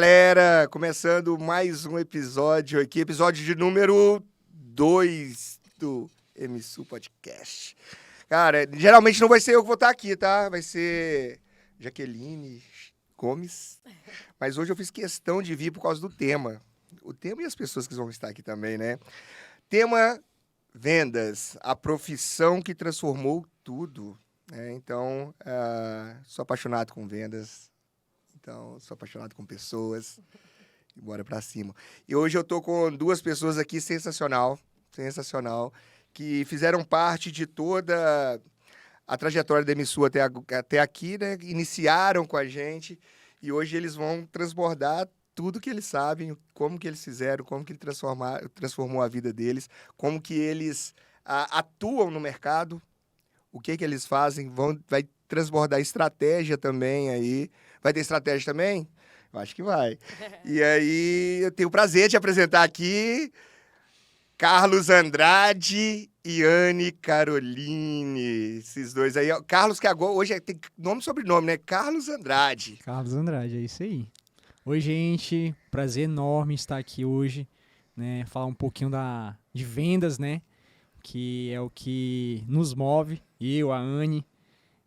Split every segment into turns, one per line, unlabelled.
galera, começando mais um episódio aqui, episódio de número 2 do MSU Podcast. Cara, geralmente não vai ser eu que vou estar aqui, tá? Vai ser Jaqueline Gomes, mas hoje eu fiz questão de vir por causa do tema. O tema e as pessoas que vão estar aqui também, né? Tema vendas, a profissão que transformou tudo. Então, sou apaixonado com vendas, sou apaixonado com pessoas, e bora pra cima. E hoje eu tô com duas pessoas aqui sensacional, que fizeram parte de toda a trajetória da MSU até aqui, né? Iniciaram com a gente e hoje eles vão transbordar tudo que eles sabem, como que eles fizeram, como que ele transformou a vida deles, como que eles atuam no mercado, o que eles fazem, vai transbordar estratégia também aí. Vai ter estratégia também? Eu acho que vai. E aí eu tenho o prazer de apresentar aqui Carlos Andrade e Anne Caroline. Esses dois aí. Carlos, que agora hoje tem nome e sobrenome, né? Carlos Andrade.
Carlos Andrade, é isso aí. Oi, gente. Prazer enorme estar aqui hoje, né? Falar um pouquinho de vendas, né? Que é o que nos move. Eu, a Anne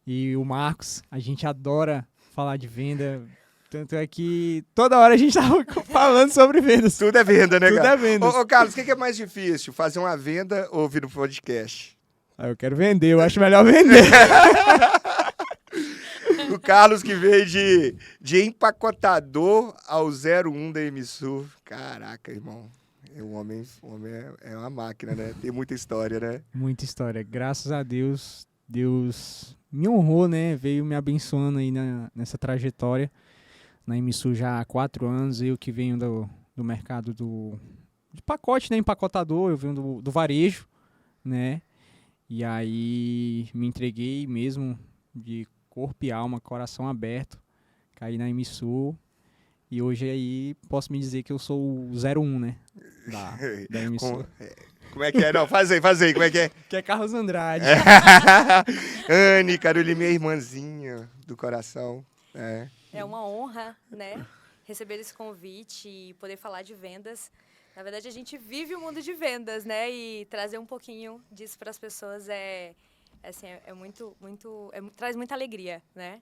e o Marcos. A gente adora falar de venda. Tanto é que toda hora a gente tava falando sobre vendas.
Tudo é venda, né,
Tudo
cara?
é vendas.
Ô, Carlos, o que é mais difícil? Fazer uma venda ou ouvir um podcast?
Eu quero vender, eu acho melhor vender.
O Carlos que veio de empacotador ao 01 da MSU. Caraca, irmão. O homem é uma máquina, né? Tem muita história, né?
Muita história. Graças a Deus, Deus me honrou, né? Veio me abençoando aí nessa trajetória. Na MSU já há 4 anos, eu que venho do mercado de pacote, né? Empacotador, eu venho do varejo, né? E aí me entreguei mesmo de corpo e alma, coração aberto, caí na MSU. E hoje aí posso me dizer que eu sou o 01, né? Da MSU.
Como é que é? Não, faz aí, como é que é?
Que é Carlos Andrade.
Anne, Caroline, minha irmãzinha do coração.
É uma honra, né? Receber esse convite e poder falar de vendas. Na verdade, a gente vive o mundo de vendas, né? E trazer um pouquinho disso para as pessoas traz muita alegria, né?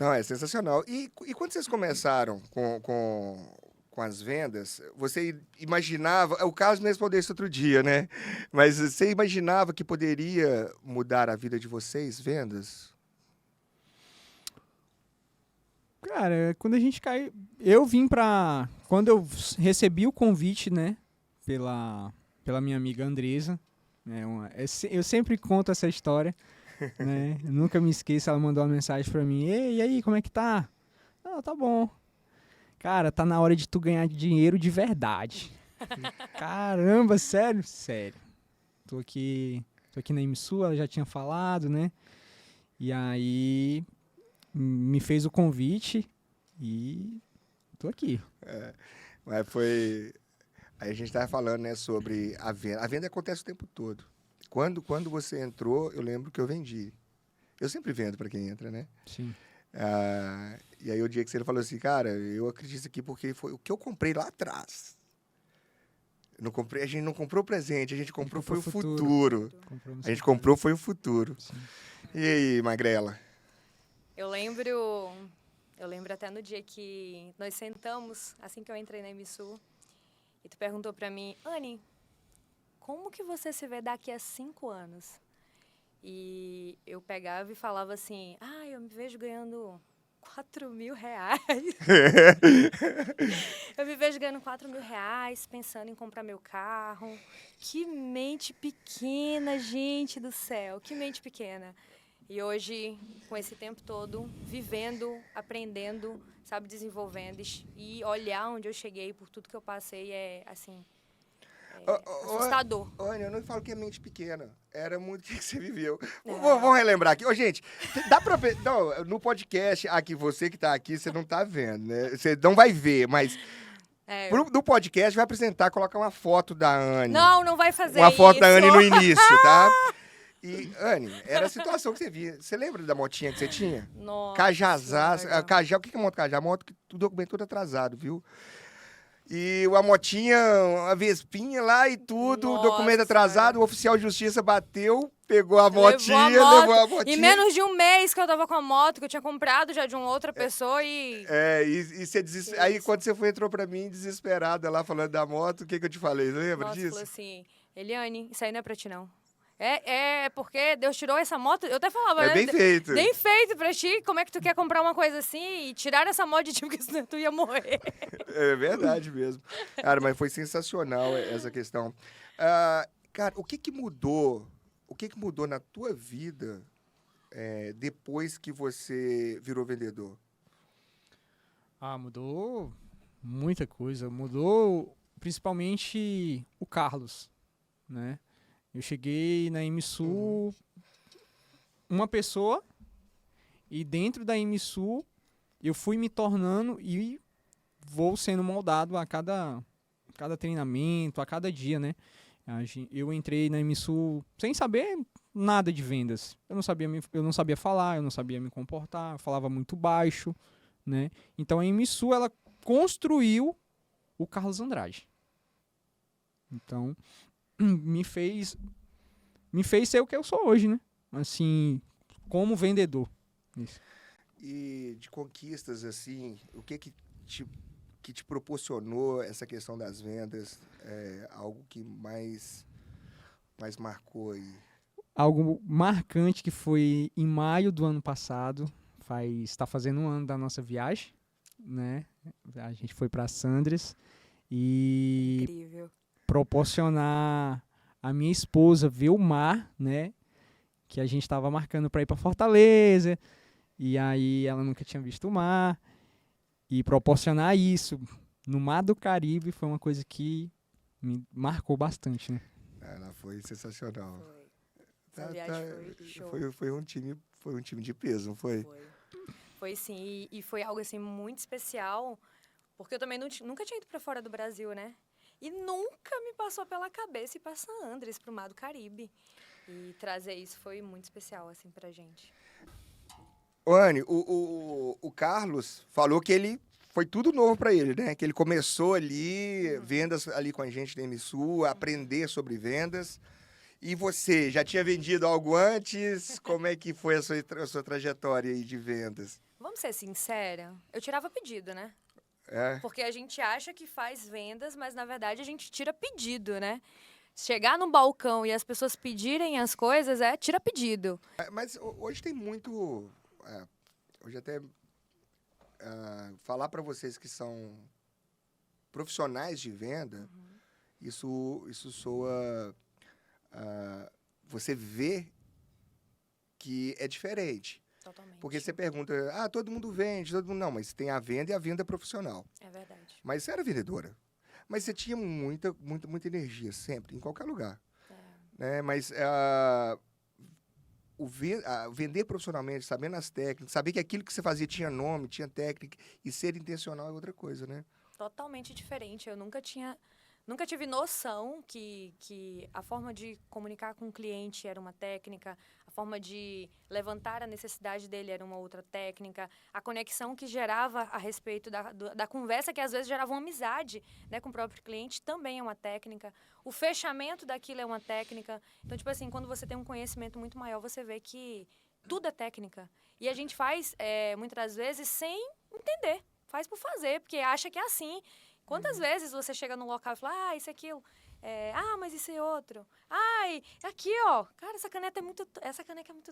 Não, é sensacional. E quando vocês começaram com as vendas, você imaginava... O Carlos me respondeu isso outro dia, né? Mas você imaginava que poderia mudar a vida de vocês, vendas?
Cara, quando a gente caiu... Eu vim pra... Quando eu recebi o convite, né? Pela minha amiga Andresa. Né, eu sempre conto essa história. Né? Eu nunca me esqueço, ela mandou uma mensagem pra mim. Ei, e aí, como é que tá? Ah, tá bom. Cara, tá na hora de tu ganhar dinheiro de verdade. Caramba, sério? Sério. Tô aqui na MSU, ela já tinha falado, né? E aí me fez o convite e tô aqui.
Mas foi... Aí a gente tava falando, né, sobre a venda. A venda acontece o tempo todo. Quando você entrou, eu lembro que eu vendi. Eu sempre vendo para quem entra, né?
Sim.
E aí o dia que você falou assim, cara, eu acredito aqui porque foi o que eu comprei lá atrás. A gente não comprou presente, a gente comprou foi o futuro. A gente comprou foi o futuro.
Sim.
E aí, Magrela?
Eu lembro até no dia que nós sentamos, assim que eu entrei na MSU, e tu perguntou para mim, Anne, como que você se vê daqui a 5 anos? E eu pegava e falava assim, eu me vejo ganhando R$4.000. Eu me vejo ganhando R$4.000, pensando em comprar meu carro. Que mente pequena, gente do céu, que mente pequena. E hoje, com esse tempo todo, vivendo, aprendendo, sabe, desenvolvendo e olhar onde eu cheguei, por tudo que eu passei, assustador.
Olha, eu não falo que é mente pequena. Era muito o que você viveu. Vamos relembrar aqui. Ô, gente, dá pra ver... Não, no podcast, aqui, você que tá aqui, você não tá vendo, né? Você não vai ver, mas... No podcast vai apresentar, colocar uma foto da Anne.
Não vai fazer
uma foto
isso.
da Anne no início, tá? E, Anne, era a situação que você via. Você lembra da motinha que você tinha?
Nossa.
Cajazá.
Senhora.
Cajá, o que é moto Cajá? Moto que o documento todo atrasado, viu? E a motinha, a Vespinha lá e tudo,
Nossa
documento atrasado, o oficial de justiça bateu, pegou a
Levou a
motinha,
moto.
levou a motinha.
Em menos de um mês que eu tava com a moto, que eu tinha comprado já de uma outra pessoa e...
E você aí
isso.
quando você entrou pra mim, desesperada lá, falando da moto, o que eu te falei? Lembra
Nossa,
disso?
falou assim, Eliane, isso aí não é pra ti, não. É porque Deus tirou essa moto, eu até falava,
É
né?
bem feito.
Bem feito pra ti, como é que tu quer comprar uma coisa assim e tirar essa moto de ti, porque senão tu ia morrer.
É verdade mesmo. Cara, mas foi sensacional essa questão. Cara, o que que mudou? O que que mudou na tua vida depois que você virou vendedor?
Ah, mudou muita coisa. Mudou principalmente o Carlos, né? Eu cheguei na MSU uma pessoa e dentro da MSU eu fui me tornando e vou sendo moldado a cada treinamento, a cada dia, né? Eu entrei na MSU sem saber nada de vendas. Eu não sabia falar, eu não sabia me comportar, eu falava muito baixo, né? Então a MSU ela construiu o Carlos Andrade. Então me fez ser o que eu sou hoje, né? Assim, como vendedor. Isso.
E de conquistas, assim, o que que te proporcionou essa questão das vendas? Algo que mais marcou aí?
Algo marcante que foi em maio do ano passado, está fazendo um ano da nossa viagem, né? A gente foi para Sandres e
Incrível.
proporcionar a minha esposa ver o mar, né? Que a gente estava marcando para ir para Fortaleza, e aí ela nunca tinha visto o mar, e proporcionar isso no Mar do Caribe foi uma coisa que me marcou bastante, né?
Ela foi sensacional.
Foi. Essa viagem foi show.
Foi um time de peso, não foi?
Foi sim, e foi algo assim muito especial, porque eu também nunca tinha ido para fora do Brasil, né? E nunca me passou pela cabeça ir para San Andrés, pro Mar do Caribe. E trazer isso foi muito especial, assim, pra gente.
Ô, Anne, o Carlos falou que ele foi tudo novo para ele, né? Que ele começou ali, vendas ali com a gente da MSU, aprender sobre vendas. E você, já tinha vendido algo antes? Como é que foi a sua trajetória aí de vendas?
Vamos ser sincera, eu tirava pedido, né?
É?
Porque a gente acha que faz vendas, mas na verdade a gente tira pedido, né? Chegar no balcão e as pessoas pedirem as coisas, tira pedido.
Mas hoje tem muito... hoje até falar para vocês que são profissionais de venda, isso soa... você vê que é diferente.
Totalmente.
Porque você pergunta, todo mundo vende, todo mundo... Não, mas tem a venda e a venda profissional.
É verdade.
Mas você era vendedora. Mas você tinha muita energia, sempre, em qualquer lugar. Né? Mas vender profissionalmente, sabendo as técnicas, saber que aquilo que você fazia tinha nome, tinha técnica, e ser intencional é outra coisa, né?
Totalmente diferente. Eu nunca tive noção que a forma de comunicar com o cliente era uma técnica, a forma de levantar a necessidade dele era uma outra técnica, a conexão que gerava a respeito da conversa, que às vezes gerava uma amizade, né, com o próprio cliente, também é uma técnica. O fechamento daquilo é uma técnica. Então, tipo assim, quando você tem um conhecimento muito maior, você vê que tudo é técnica. E a gente faz, muitas das vezes, sem entender. Faz por fazer, porque acha que é assim. Quantas vezes você chega num local e fala, isso é aquilo, mas isso é outro. Ai, aqui, ó, cara, essa caneca é muito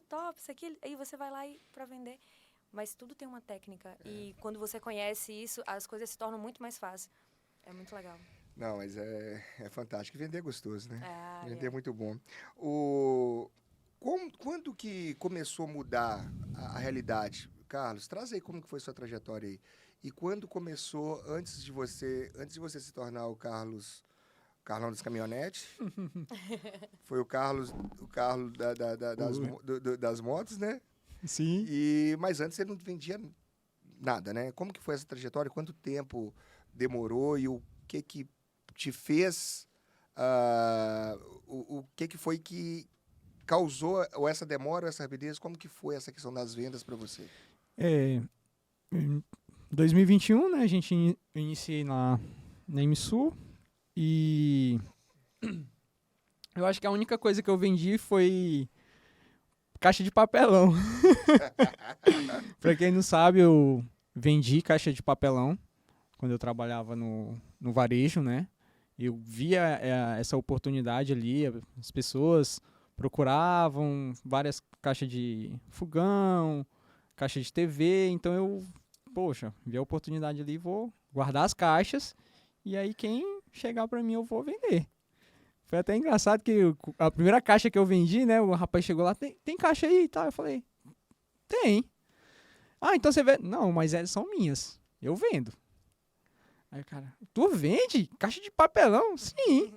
top, isso aqui. Aí você vai lá para vender. Mas tudo tem uma técnica. E quando você conhece isso, as coisas se tornam muito mais fáceis. É muito legal.
Não, mas é fantástico. Vender é gostoso, né? Vender é
É.
muito bom. Quando que começou a mudar a realidade? Carlos, traz aí como que foi sua trajetória aí. E quando começou, antes de você se tornar o Carlão das caminhonetes, foi o Carlos das motos, né?
Sim.
Mas antes ele não vendia nada, né? Como que foi essa trajetória? Quanto tempo demorou e o que te fez... o que foi que causou ou essa demora ou essa rapidez? Como que foi essa questão das vendas para você?
Em 2021, né, eu iniciei na MSU e eu acho que a única coisa que eu vendi foi caixa de papelão. Pra quem não sabe, eu vendi caixa de papelão quando eu trabalhava no varejo, né? Eu via essa oportunidade ali, as pessoas procuravam várias caixas de fogão, caixa de TV, então eu, poxa, vi a oportunidade ali, vou guardar as caixas e aí quem chegar pra mim eu vou vender. Foi até engraçado que a primeira caixa que eu vendi, né, o rapaz chegou lá, tem caixa aí e tal, eu falei, tem. Ah, então você vê, não, mas são minhas, eu vendo. Aí o cara, tu vende caixa de papelão? Sim.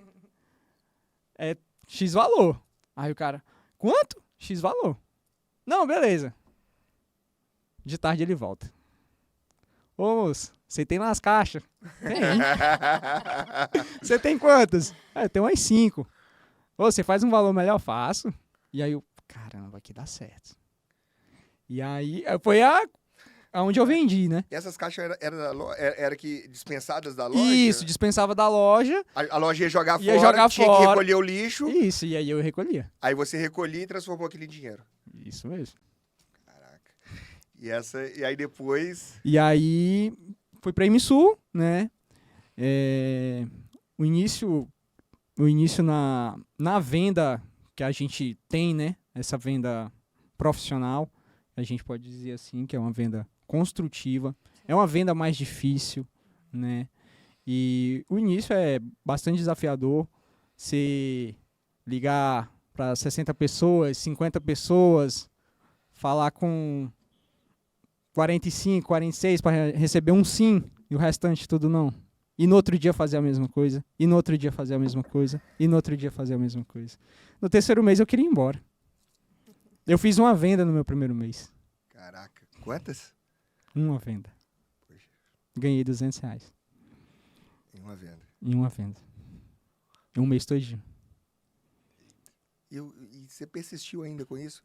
É X valor. Aí o cara, quanto? X valor. Não, beleza. De tarde ele volta. Ô, moço, você tem lá as caixas? Tem. Você tem quantas? Eu tenho umas 5. Ô, você faz um valor melhor? Faço. E aí eu, caramba, aqui dá certo. E aí, foi aonde eu vendi, né?
E essas caixas era que dispensadas da loja?
Isso, dispensava da loja.
A loja ia jogar
Ia
fora,
jogar
tinha
fora.
que recolher o lixo.
Isso, e aí eu recolhia.
Aí você recolhia e transformou aquele em dinheiro.
Isso mesmo.
Caraca. E aí depois...
E aí fui pra MSU, né? O início na venda que a gente tem, né? Essa venda profissional, a gente pode dizer assim, que é uma venda construtiva. É uma venda mais difícil, né? E o início é bastante desafiador. Você ligar para 60 pessoas, 50 pessoas, falar com 45, 46 para receber um sim e o restante tudo não. E no outro dia fazer a mesma coisa, e no outro dia fazer a mesma coisa, e no outro dia fazer a mesma coisa. No terceiro mês eu queria ir embora. Eu fiz uma venda no meu primeiro mês.
Caraca. Quantas?
Uma venda.
Poxa.
Ganhei R$200.
Em uma venda.
Em uma venda. Em um mês todinho.
E você persistiu ainda com isso?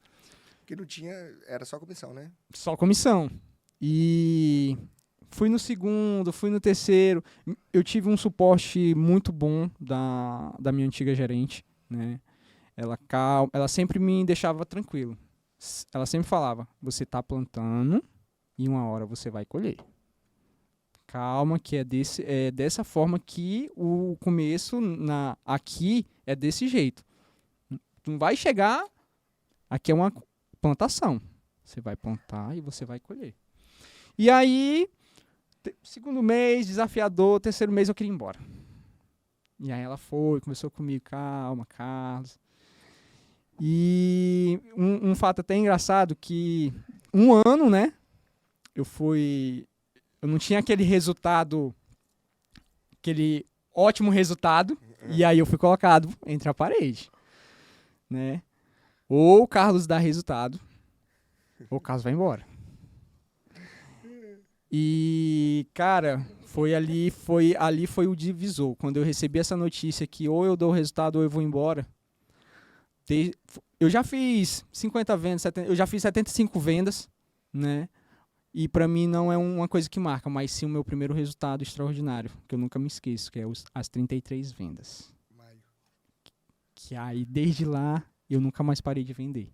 Porque não tinha... Era só comissão, né?
Só comissão. E fui no segundo, fui no terceiro. Eu tive um suporte muito bom da minha antiga gerente, né? Ela sempre me deixava tranquilo. Ela sempre falava, você tá plantando e uma hora você vai colher. Calma, que é dessa forma que o começo aqui é desse jeito. Tu não vai chegar, aqui é uma plantação. Você vai plantar e você vai colher. E aí, segundo mês, desafiador, terceiro mês eu queria ir embora. E aí ela conversou comigo, calma, Carlos. E um fato até engraçado que um ano, né, eu não tinha aquele resultado, aquele ótimo resultado, e aí eu fui colocado entre a parede, né? Ou o Carlos dá resultado, ou o Carlos vai embora. E, cara, foi o divisor. Quando eu recebi essa notícia que ou eu dou o resultado ou eu vou embora. Eu já fiz 50 vendas, eu já fiz 75 vendas, né? E pra mim não é uma coisa que marca, mas sim o meu primeiro resultado extraordinário, que eu nunca me esqueço, que é as 33 vendas.
Maio.
Que aí, desde lá, eu nunca mais parei de vender.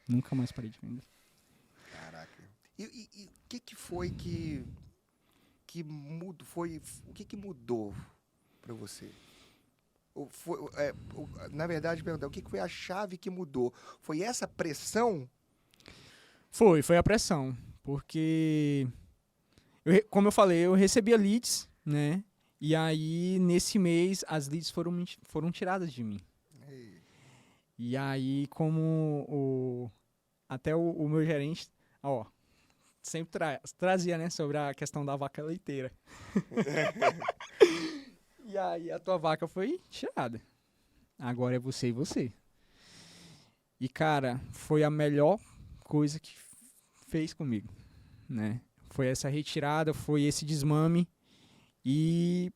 Nunca mais parei de vender.
Caraca. E o que foi que mudou? O que mudou pra você? Na verdade, perguntar, o que foi a chave que mudou? Foi essa pressão?
Foi a pressão. Porque, como eu falei, eu recebia leads, né? E aí, nesse mês, as leads foram tiradas de mim.
Ei.
E aí, como até o meu gerente, sempre trazia, né, sobre a questão da vaca leiteira. E aí, a tua vaca foi tirada. Agora é você e você. E, cara, foi a melhor coisa que fez comigo, né? Foi essa retirada, foi esse desmame. E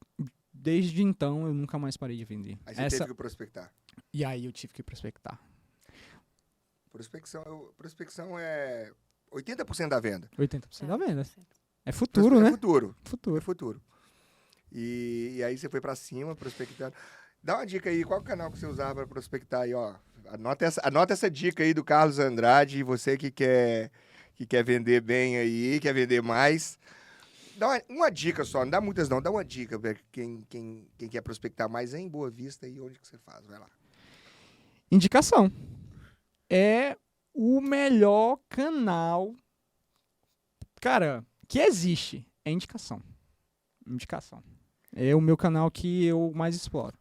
desde então, eu nunca mais parei de vender.
Aí você teve que prospectar.
E aí eu tive que prospectar.
Prospecção é 80% da venda.
80% da venda. É futuro,
É
né?
futuro.
Futuro.
É futuro. E aí você foi pra cima, prospectando. Dá uma dica aí, qual canal que você usava pra prospectar aí, ó? Anota essa dica aí do Carlos Andrade, você que quer vender bem aí, quer vender mais. Dá uma dica só, não dá muitas não, dá uma dica pra quem quer prospectar mais em Boa Vista e onde que você faz, vai lá.
Indicação. É o melhor canal, cara, que existe. É indicação. Indicação. É o meu canal que eu mais exploro.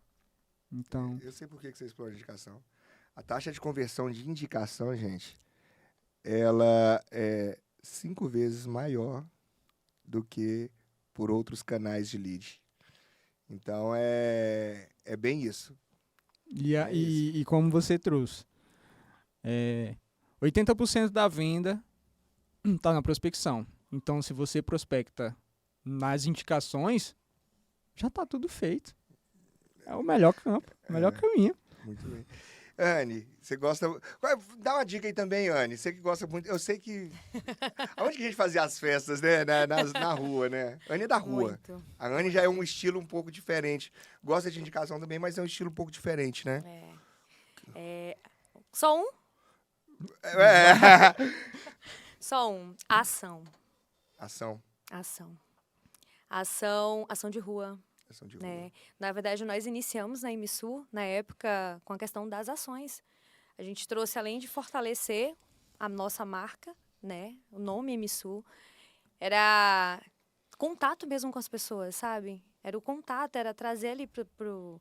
Então,
Eu sei por que você explora indicação. A taxa de conversão de indicação, gente, ela é 5 vezes maior do que por outros canais de lead. Então, é bem isso.
e como você trouxe, 80% da venda está na prospecção. Então, se você prospecta nas indicações, já está tudo feito. É o melhor campo, o melhor caminho.
Muito bem. Anne, você gosta... Dá uma dica aí também, Anne. Você que gosta muito... Eu sei que... Aonde que a gente fazia as festas, né? Na rua, né? A Anne é da rua.
Muito.
A Anne já é um estilo um pouco diferente. Gosta de indicação também, mas é um estilo um pouco diferente, né?
Só um?
É.
Só um. Ação.
Ação.
Ação de rua.
Ação de rua.
Né? Na verdade, nós iniciamos na MSU, na época, com a questão das ações. A gente trouxe, além de fortalecer a nossa marca, né? O nome MSU, era contato mesmo com as pessoas, sabe? Era o contato, era trazer ali pro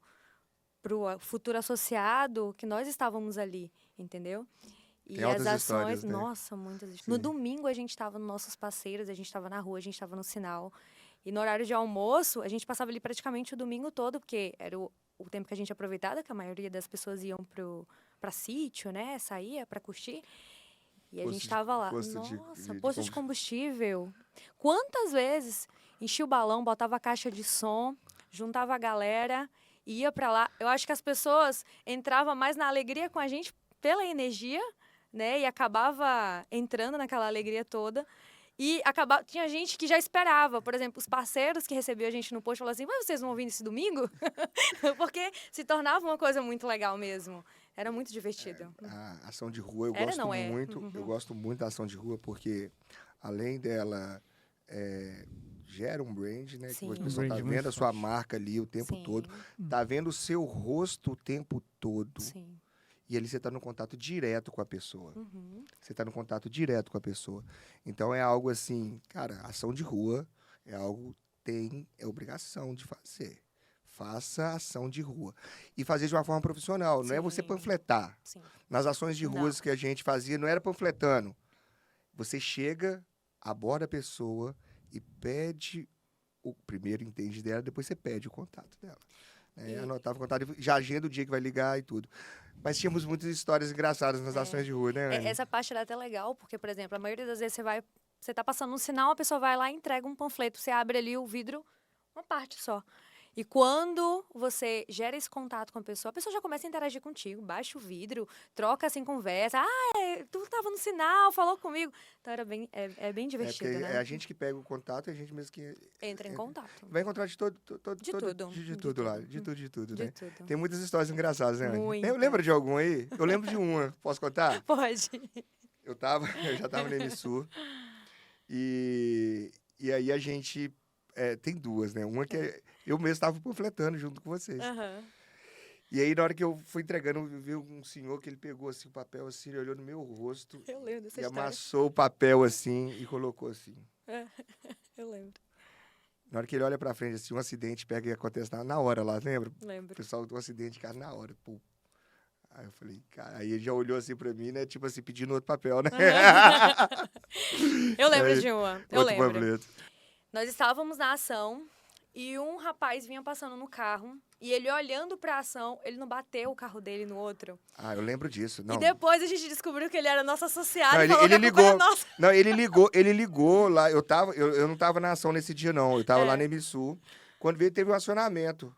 futuro associado que nós estávamos ali, entendeu? E
Tem
as
altas
ações,
histórias, né?
nossa, muitas histórias.
Sim.
No domingo a gente estava nos nossos parceiros, a gente estava na rua, a gente estava no sinal. E no horário de almoço, a gente passava ali praticamente o domingo todo, porque era o tempo que a gente aproveitava, que a maioria das pessoas iam para sítio, né? Saía para curtir. E a gente estava lá. Nossa, posto de combustível. Quantas vezes enchia o balão, botava a caixa de som, juntava a galera, ia para lá. Eu acho que as pessoas entravam mais na alegria com a gente pela energia, né? E acabava entrando naquela alegria toda. E tinha gente que já esperava, por exemplo, os parceiros que recebiam a gente no posto falavam assim, mas vocês vão vir nesse domingo? Porque se tornava uma coisa muito legal mesmo. Era muito divertido.
A ação de rua eu gosto muito.
Uhum.
Eu gosto muito da ação de rua porque, além dela, gera um brand, né?
Sim.
Que o pessoal tá
Um brand
vendo
muito
a sua
forte.
marca ali o tempo
Sim.
todo. Tá vendo o seu rosto o tempo todo.
Sim.
E ali você tá no contato direto com a pessoa.
Uhum.
Você tá no contato direto com a pessoa. Então é algo assim, cara, ação de rua é algo que é obrigação de fazer. Faça ação de rua. E fazer de uma forma profissional. Não é você
Sim.
panfletar.
Sim.
Nas ações de ruas
Não.
que a gente fazia, não era panfletando. Você chega, aborda a pessoa e pede primeiro entende dela, depois você pede o contato dela. Né? Anotava o contato, já agenda o dia que vai ligar e tudo. Mas tínhamos muitas histórias engraçadas nas ações de rua, né, Anne?
Essa parte era até legal, porque, por exemplo, a maioria das vezes você tá passando um sinal, a pessoa vai lá e entrega um panfleto, você abre ali o vidro, uma parte só. E quando você gera esse contato com a pessoa já começa a interagir contigo, baixa o vidro, troca assim, conversa. Tu estava no sinal, falou comigo. Então era bem divertido,
porque
né?
é a gente que pega o contato, é a gente mesmo que...
Entra em contato.
Vai encontrar de tudo lá.
De
De tudo,
De
né?
tudo.
Tem muitas histórias engraçadas, né, Anne?
Muitas.
Lembra de algum aí? Eu lembro de uma. Posso contar?
Pode.
Eu já tava na MSU. E aí a gente... tem duas, né? Uma que eu mesmo estava panfletando junto com vocês.
Aham.
E aí, na hora que eu fui entregando, eu vi um senhor que ele pegou assim, o papel assim, ele olhou no meu rosto
Eu lembro dessa
e
história.
amassou o papel assim e colocou assim.
Eu lembro.
Na hora que ele olha pra frente, assim, um acidente pega e acontece na hora lá, lembra? O
Lembro.
pessoal do acidente, cara, na hora, pô. Aí eu falei, cara, aí ele já olhou assim pra mim, né? Tipo assim, pedindo outro papel, né?
Eu lembro
Aí,
de uma. Eu
outro
lembro.
panfleto.
Nós estávamos na ação e um rapaz vinha passando no carro e ele olhando pra ação, ele não bateu o carro dele no outro.
Ah, eu lembro disso. Não.
E depois a gente descobriu que ele era nosso associado
Não,
e
ele-
falou
ele
que a culpa era
ligou.
nossa.
Não, ele ligou lá. Eu não tava na ação nesse dia, não. Eu tava lá na MSU. Quando veio, teve um acionamento.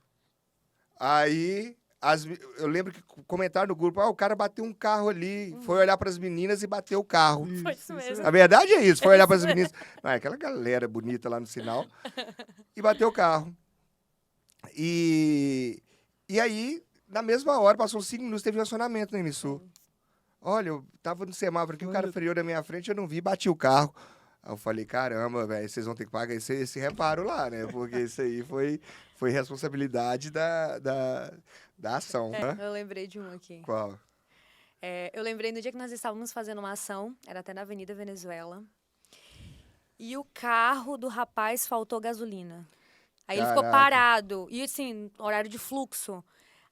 Aí eu lembro que comentaram no grupo, o cara bateu um carro ali, foi olhar pras meninas e bateu o carro.
Foi isso mesmo.
A verdade é isso, foi olhar pras meninas. Não, aquela galera bonita lá no sinal. E bateu o carro. E aí, na mesma hora, passou uns 5 minutos, teve um acionamento no Emisul. Olha, eu tava no semáforo aqui, o cara freou na minha frente, eu não vi, bati o carro. Aí eu falei, caramba, velho, vocês vão ter que pagar esse reparo lá, né? Porque isso aí foi responsabilidade da ação, né?
Eu lembrei de um aqui.
Qual?
Eu lembrei no dia que nós estávamos fazendo uma ação, era até na Avenida Venezuela, e o carro do rapaz faltou gasolina. Aí ele ficou
Caraca.
parado, e assim, horário de fluxo.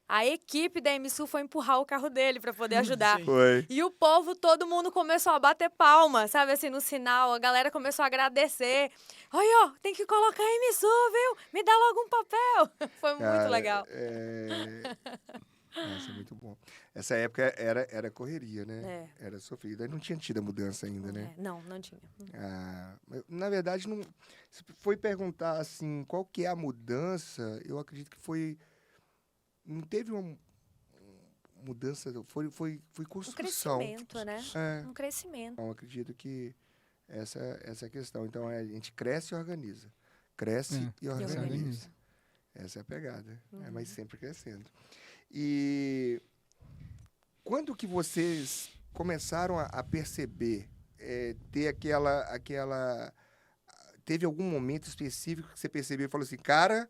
A equipe da MSU foi empurrar o carro dele para poder ajudar.
Sim.
Foi.
E o povo, todo mundo começou a bater palma, sabe, assim, no sinal. A galera começou a agradecer. Olha, ó, tem que colocar a MSU, viu? Me dá logo um papel. Foi muito
Cara,
legal.
Nossa, muito bom. Essa época era correria, né?
É.
Era sofrida. Não tinha tido a mudança ainda, né?
Não tinha.
Na verdade, não. Se foi perguntar assim, qual que é a mudança, eu acredito que foi. Não teve uma mudança, foi
Um
construção.
crescimento, né?
É.
Um crescimento.
Então, acredito que essa é a questão. Então, a gente cresce e organiza. Cresce e organiza.
organiza.
Essa é a pegada. Mas sempre crescendo. E quando que vocês começaram a perceber, ter aquela... Teve algum momento específico que você percebeu e falou assim, cara,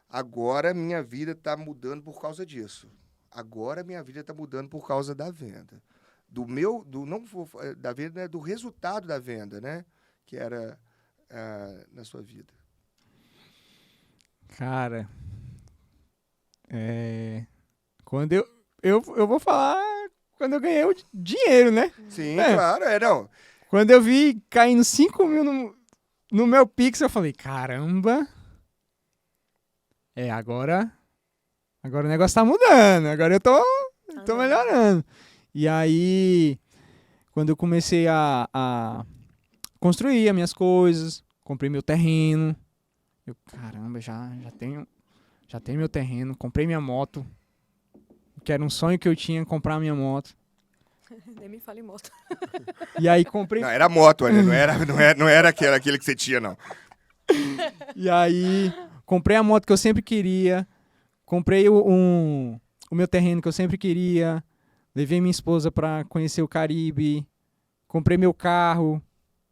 agora minha vida está mudando por causa disso. Agora minha vida está mudando por causa da venda. Da venda, né, do resultado da venda, né? Que era na sua vida.
Cara, quando eu vou falar quando eu ganhei o dinheiro, né?
Sim,
É.
claro, não.
Quando eu vi caindo 5 mil no meu Pix, eu falei, caramba, agora o negócio tá mudando, agora eu tô melhorando. E aí, quando eu comecei a construir as minhas coisas, comprei meu terreno, eu, caramba, já tenho meu terreno, comprei minha moto, que era um sonho que eu tinha, comprar minha moto.
Nem me fale moto.
E aí comprei...
Não, era moto, olha, não era aquele que você tinha, não.
E aí, comprei a moto que eu sempre queria, comprei o meu terreno que eu sempre queria, levei minha esposa pra conhecer o Caribe, comprei meu carro.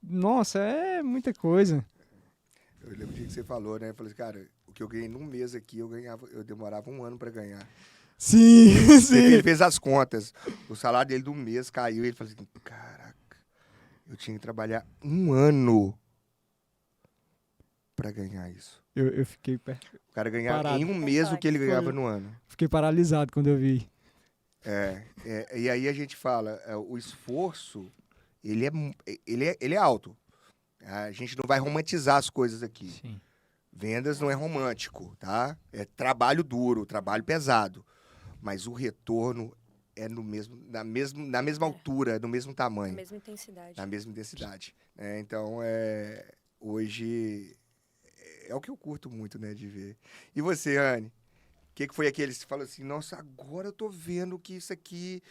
Nossa, é muita coisa.
Eu lembro do dia que você falou, né? Eu falei assim, cara, o que eu ganhei num mês aqui, eu demorava 1 ano pra ganhar.
Sim,
Ele fez as contas. O salário dele do mês caiu e ele falou assim, caraca, eu tinha que trabalhar 1 ano pra ganhar isso.
Eu fiquei
O cara ganhava
parado.
em 1 mês o que ele
Foi.
ganhava no ano.
Fiquei paralisado quando eu vi.
E aí a gente fala, o esforço, ele é alto. A gente não vai romantizar as coisas aqui.
Sim.
Vendas não é romântico, tá? É trabalho duro, trabalho pesado. Mas o retorno é na mesma altura, no mesmo tamanho.
Na mesma intensidade.
Na mesma intensidade. Então, hoje, é o que eu curto muito, né, de ver. E você, Anne? O que foi aquele que você falou assim, nossa, agora eu tô vendo que isso aqui,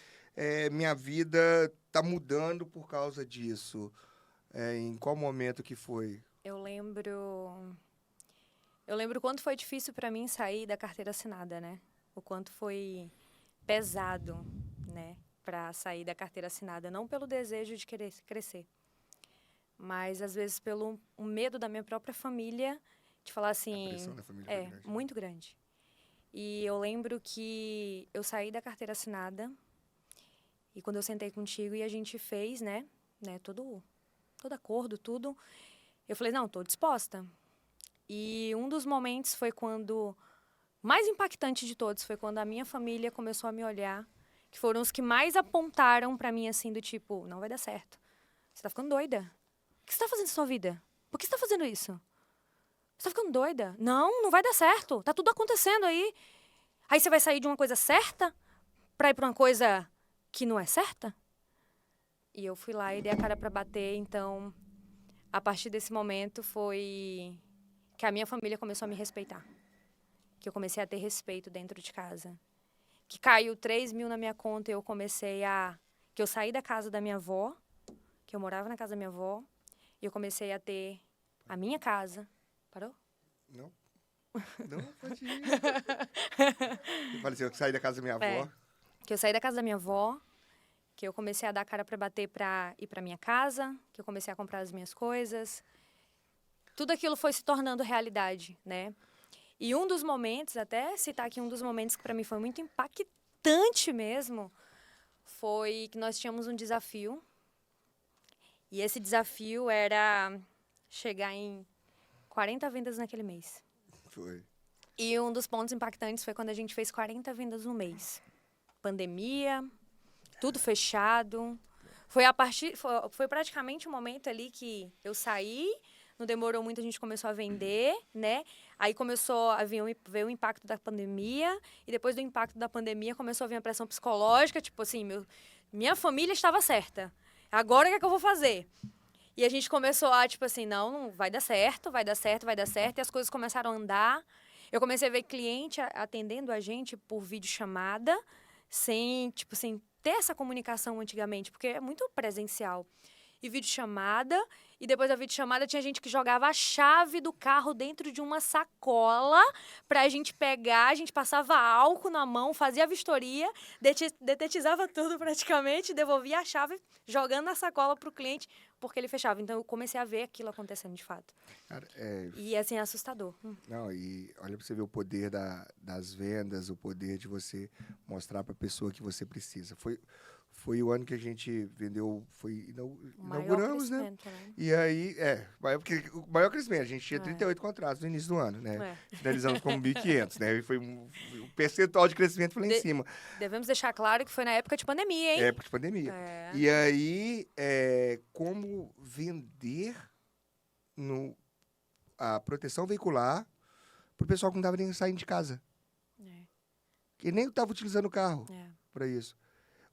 minha vida tá mudando por causa disso. Em qual momento que foi?
Eu lembro o quanto foi difícil para mim sair da carteira assinada, né? O quanto foi pesado, né, para sair da carteira assinada, não pelo desejo de querer crescer, mas às vezes pelo o medo da minha própria família de falar assim,
A pressão da família foi grande.
muito grande. E eu lembro que eu saí da carteira assinada e quando eu sentei contigo e a gente fez, né, todo acordo, tudo, eu falei, não, tô disposta. E um dos momentos foi quando, mais impactante de todos, foi quando a minha família começou a me olhar, que foram os que mais apontaram pra mim, assim, do tipo, não vai dar certo. Você tá ficando doida? O que você tá fazendo na sua vida? Por que você tá fazendo isso? Você tá ficando doida? Não vai dar certo. Tá tudo acontecendo aí. Aí você vai sair de uma coisa certa pra ir pra uma coisa que não é certa? E eu fui lá e dei a cara pra bater, então, a partir desse momento foi que a minha família começou a me respeitar. Que eu comecei a ter respeito dentro de casa. que caiu 3 mil na minha conta, que eu saí da casa da minha avó, que eu morava na casa da minha avó, e eu comecei a ter a minha casa. Parou?
Não. Não, pode ir. Eu falei assim, eu saí da casa da minha avó.
Que eu saí da casa da minha avó, que eu comecei a dar cara para bater para ir para minha casa, que eu comecei a comprar as minhas coisas. Tudo aquilo foi se tornando realidade, né? E um dos momentos, até citar aqui um dos momentos que para mim foi muito impactante mesmo, foi que nós tínhamos um desafio. E esse desafio era chegar em 40 vendas naquele mês.
Foi.
E um dos pontos impactantes foi quando a gente fez 40 vendas no mês. Pandemia, tudo fechado. Foi praticamente o momento ali que eu saí, não demorou muito, a gente começou a vender, né? Aí começou a ver o impacto da pandemia, e depois do impacto da pandemia começou a vir a pressão psicológica, tipo assim, minha família estava certa. Agora o que é que eu vou fazer? E a gente começou a, tipo assim, não vai dar certo, vai dar certo, vai dar certo. E as coisas começaram a andar. Eu comecei a ver cliente atendendo a gente por videochamada, sem ter essa comunicação antigamente, porque é muito presencial. E videochamada, e depois da videochamada tinha gente que jogava a chave do carro dentro de uma sacola pra gente pegar, a gente passava álcool na mão, fazia a vistoria, detetizava tudo praticamente, devolvia a chave jogando na sacola pro cliente, porque ele fechava. Então eu comecei a ver aquilo acontecendo de fato.
Cara,
E assim, é assustador.
Não, e olha pra você ver o poder das vendas, o poder de você mostrar pra pessoa que você precisa. Foi o ano que a gente vendeu, inauguramos, né? E aí, porque o maior crescimento, a gente tinha 38 contratos no início do ano, né? Finalizamos com 1.500, né? E o percentual de crescimento foi lá em cima.
Devemos deixar claro que foi na época de pandemia, hein?
Época de pandemia. E aí, como vender a proteção veicular pro pessoal que não estava nem saindo de casa. Que nem estava utilizando o carro para isso.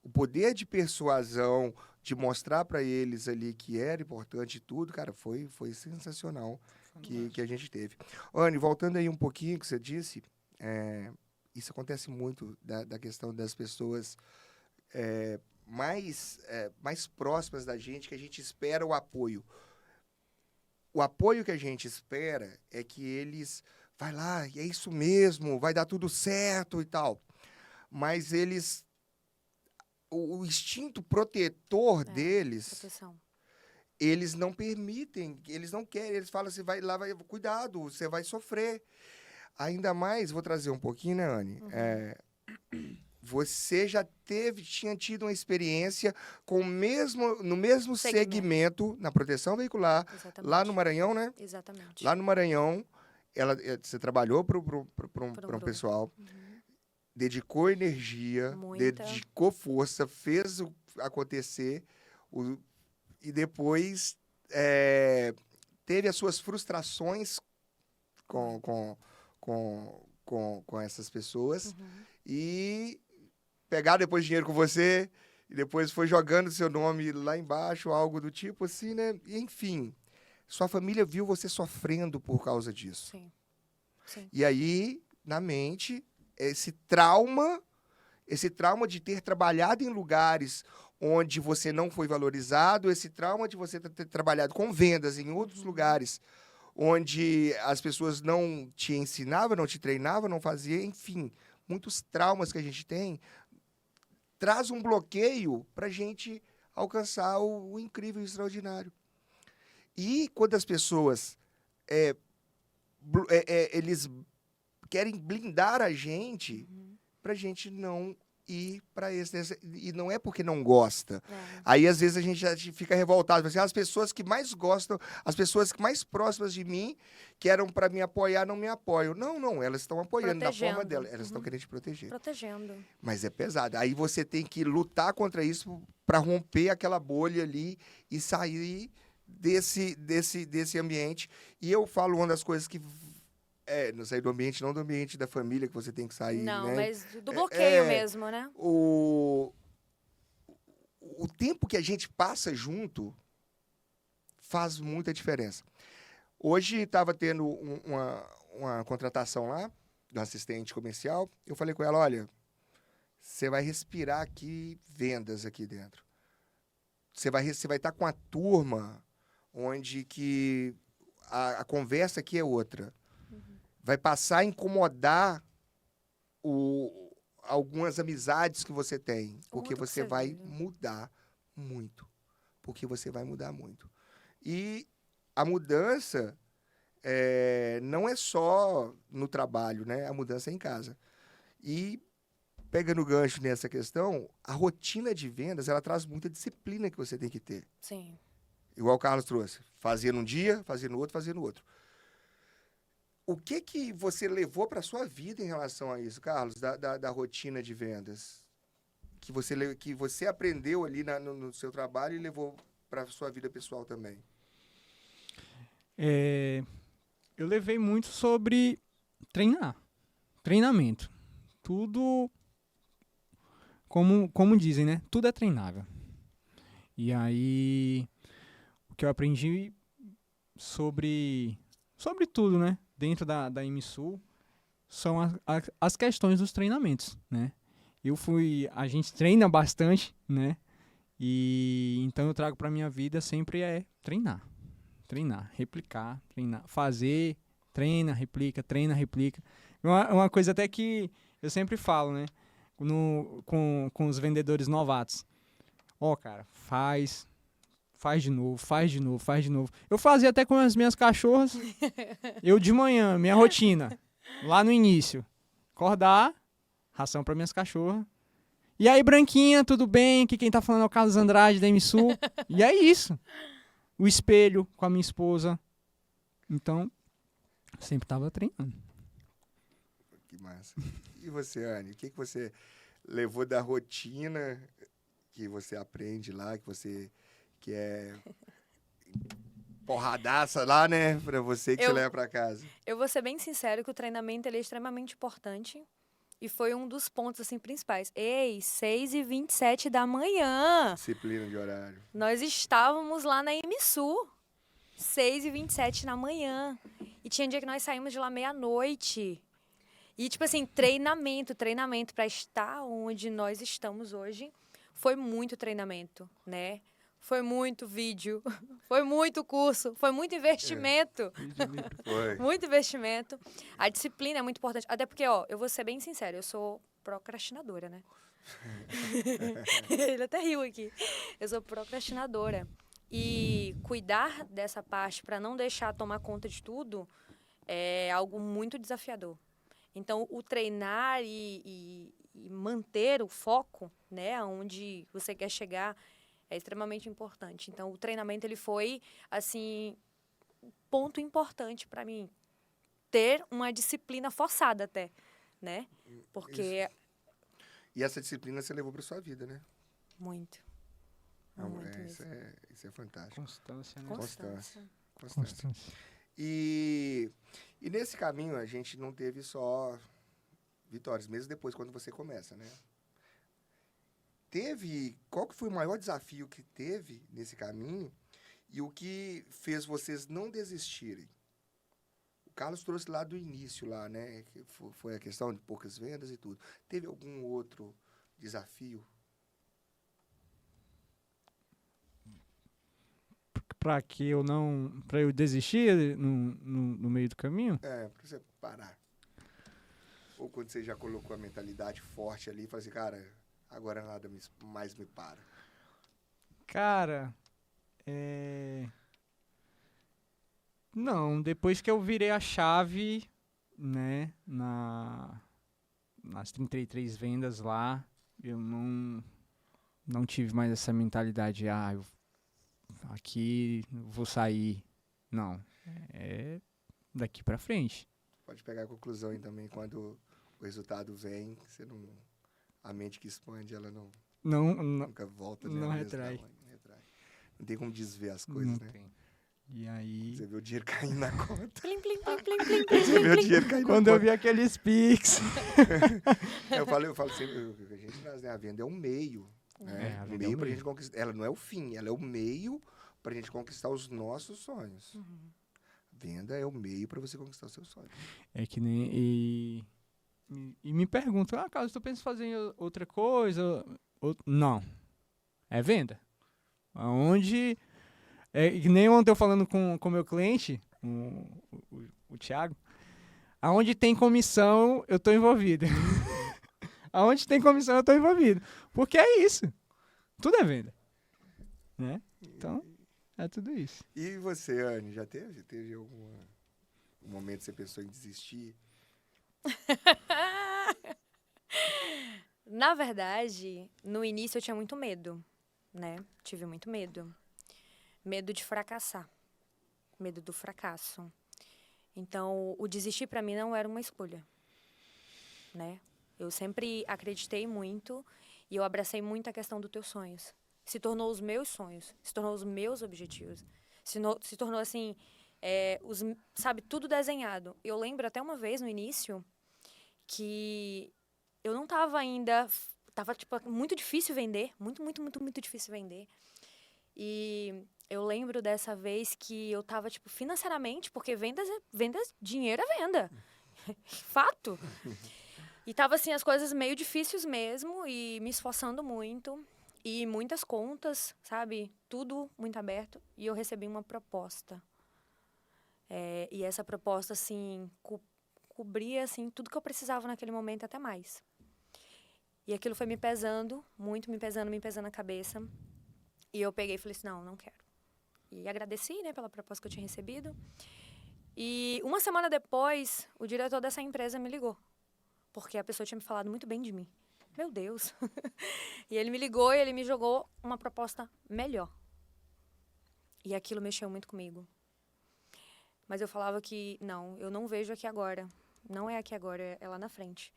O poder de persuasão, de mostrar para eles ali que era importante e tudo, cara, foi sensacional que a gente teve. Anny, voltando aí um pouquinho que você disse, isso acontece muito da questão das pessoas mais próximas da gente, que a gente espera o apoio. O apoio que a gente espera é que eles, vai lá, é isso mesmo, vai dar tudo certo e tal. Mas eles... O instinto protetor deles,
proteção.
Eles não permitem, eles não querem, eles falam assim, vai lá, cuidado, você vai sofrer. Ainda mais, vou trazer um pouquinho, né, Anny? Você já tinha tido uma experiência no mesmo segmento, na proteção veicular, lá no Maranhão, né?
Exatamente.
Lá no Maranhão, você trabalhou para um pessoal... Dedicou energia, dedicou força, fez acontecer e depois teve as suas frustrações com essas pessoas e pegaram depois dinheiro com você e depois foi jogando seu nome lá embaixo, algo do tipo assim, né? E, enfim, sua família viu você sofrendo por causa disso.
Sim. Sim.
E aí, na mente... Esse trauma de ter trabalhado em lugares onde você não foi valorizado, esse trauma de você ter trabalhado com vendas em outros lugares onde as pessoas não te ensinavam, não te treinavam, não faziam, enfim, muitos traumas que a gente tem, traz um bloqueio para a gente alcançar o incrível e o extraordinário. E quando as pessoas eles querem blindar a gente pra gente não ir para esse... E não é porque não gosta. Aí, às vezes, a gente já fica revoltado. Assim, as pessoas que mais gostam, as pessoas que mais próximas de mim, que eram para me apoiar, não me apoiam. Não, elas estão apoiando da forma delas. Elas estão querendo te proteger.
Protegendo.
Mas é pesado. Aí você tem que lutar contra isso para romper aquela bolha ali e sair desse ambiente. E eu falo uma das coisas que... não sair do ambiente, não do ambiente da família que você tem que sair,
não,
né?
Mas do bloqueio mesmo, né?
O tempo que a gente passa junto faz muita diferença. Hoje estava tendo uma contratação lá, do assistente comercial. Eu falei com ela, olha, você vai respirar aqui vendas aqui dentro. Você vai estar com a turma onde que a conversa aqui é outra. Vai passar a incomodar algumas amizades que você tem, porque
mundo que
você
você
vai
vive.
mudar muito. Porque você vai mudar muito. E a mudança não é só no trabalho, né? A mudança é em casa. E, pegando o gancho nessa questão, a rotina de vendas, ela traz muita disciplina que você tem que ter.
Sim.
Igual o Carlos trouxe. Fazia num dia, fazia no outro, fazia no outro. O que você levou para sua vida em relação a isso, Carlos, da rotina de vendas? Que você aprendeu ali no seu trabalho e levou para sua vida pessoal também?
Eu levei muito sobre treinamento. Tudo, como dizem, né? Tudo é treinável. E aí, o que eu aprendi sobre tudo, né? Dentro da MSU, são as questões dos treinamentos, né? A gente treina bastante, né? E então eu trago para minha vida sempre treinar, replicar, treinar, fazer, treina, replica. Uma coisa até que eu sempre falo, né? Com os vendedores novatos. Cara, faz de novo. Eu fazia até com as minhas cachorras. Eu de manhã, minha rotina, lá no início, acordar, ração para minhas cachorras. E aí, Branquinha, tudo bem? Aqui quem tá falando é o Carlos Andrade, da MSU. E é isso. O espelho com a minha esposa. Então, sempre tava treinando.
Que massa. E você, Anny? O que você levou da rotina que você aprende lá, que é porradaça lá, né? Pra você você leva pra casa.
Eu vou ser bem sincero que o treinamento ele é extremamente importante. E foi um dos pontos assim, principais. 6h27 da manhã.
Disciplina de horário.
Nós estávamos lá na MSU. 6h27 da manhã. E tinha dia que nós saímos de lá meia-noite. E, tipo assim, treinamento para estar onde nós estamos hoje. Foi muito treinamento, né? Foi muito vídeo, foi muito curso, foi muito investimento.
Foi.
Muito investimento. A disciplina é muito importante. Até porque, eu vou ser bem sincera, eu sou procrastinadora, né? Ele até riu aqui. Eu sou procrastinadora. E cuidar dessa parte para não deixar tomar conta de tudo é algo muito desafiador. Então, o treinar e manter o foco, né, onde você quer chegar, é extremamente importante. Então, o treinamento ele foi, assim, ponto importante para mim. Ter uma disciplina forçada até, né? Porque...
E essa disciplina você levou para sua vida, né?
Muito. Muito mesmo.
Isso é fantástico.
Constância, né?
Constância. E nesse caminho a gente não teve só vitórias, mesmo depois quando você começa, né? Qual que foi o maior desafio que teve nesse caminho e o que fez vocês não desistirem? O Carlos trouxe lá do início, lá, né? Que foi a questão de poucas vendas e tudo. Teve algum outro desafio?
Para eu desistir no meio do caminho?
Para você parar. Ou quando você já colocou a mentalidade forte ali, fala assim, cara, agora nada mais me para.
Cara, não, depois que eu virei a chave, né, nas 33 vendas lá, eu não tive mais essa mentalidade, eu aqui vou sair. Não, é daqui pra frente.
Pode pegar a conclusão aí também, quando o resultado vem, a mente que expande, ela nunca volta, né?
Não retrai.
Não tem como desver as coisas, né?
Tem. E aí...
Você vê o dinheiro caindo na conta.
Plim, plim, plim, plim, plim, plim,
Você vê o dinheiro caindo
Quando
na
eu
conta.
vi aqueles Pix...
Eu falo sempre, a gente traz, né? A venda é um meio. Né?
A
Um
venda é
meio
um
pra
meio.
gente conquistar. Ela não é o fim, ela é o meio pra gente conquistar os nossos sonhos. Venda é o meio pra você conquistar os seus sonhos.
É que nem... e me perguntam, Carlos, tu pensa em fazer outra coisa? Não. É venda. Aonde... que nem ontem eu falando com o meu cliente, o Thiago, aonde tem comissão, eu tô envolvido. Aonde tem comissão, eu tô envolvido. Porque é isso. Tudo é venda. Né? Então, é tudo isso.
E você, Anne, já teve algum momento que você pensou em desistir?
Na verdade, no início eu tinha muito medo, né? Tive muito medo. Medo de fracassar. Medo do fracasso. Então, o desistir para mim não era uma escolha, né? Eu sempre acreditei muito e eu abracei muito a questão dos teus sonhos. Se tornou os meus sonhos, se tornou os meus objetivos. Se tornou assim, sabe, tudo desenhado. Eu lembro até uma vez no início que eu não estava ainda, estava tipo muito difícil vender, muito difícil vender. E eu lembro dessa vez que eu estava tipo financeiramente, porque vendas, dinheiro é venda. Fato. E tava assim as coisas meio difíceis mesmo e me esforçando muito e muitas contas, sabe? Tudo muito aberto e eu recebi uma proposta. E essa proposta assim cobria assim tudo que eu precisava naquele momento até mais. E aquilo foi me pesando, muito me pesando a cabeça. E eu peguei e falei assim, não quero. E agradeci, né, pela proposta que eu tinha recebido. E uma semana depois, o diretor dessa empresa me ligou. Porque a pessoa tinha me falado muito bem de mim. Meu Deus. E ele me ligou e ele me jogou uma proposta melhor. E aquilo mexeu muito comigo. Mas eu falava que, não, eu não vejo aqui agora. Não é aqui agora, é lá na frente.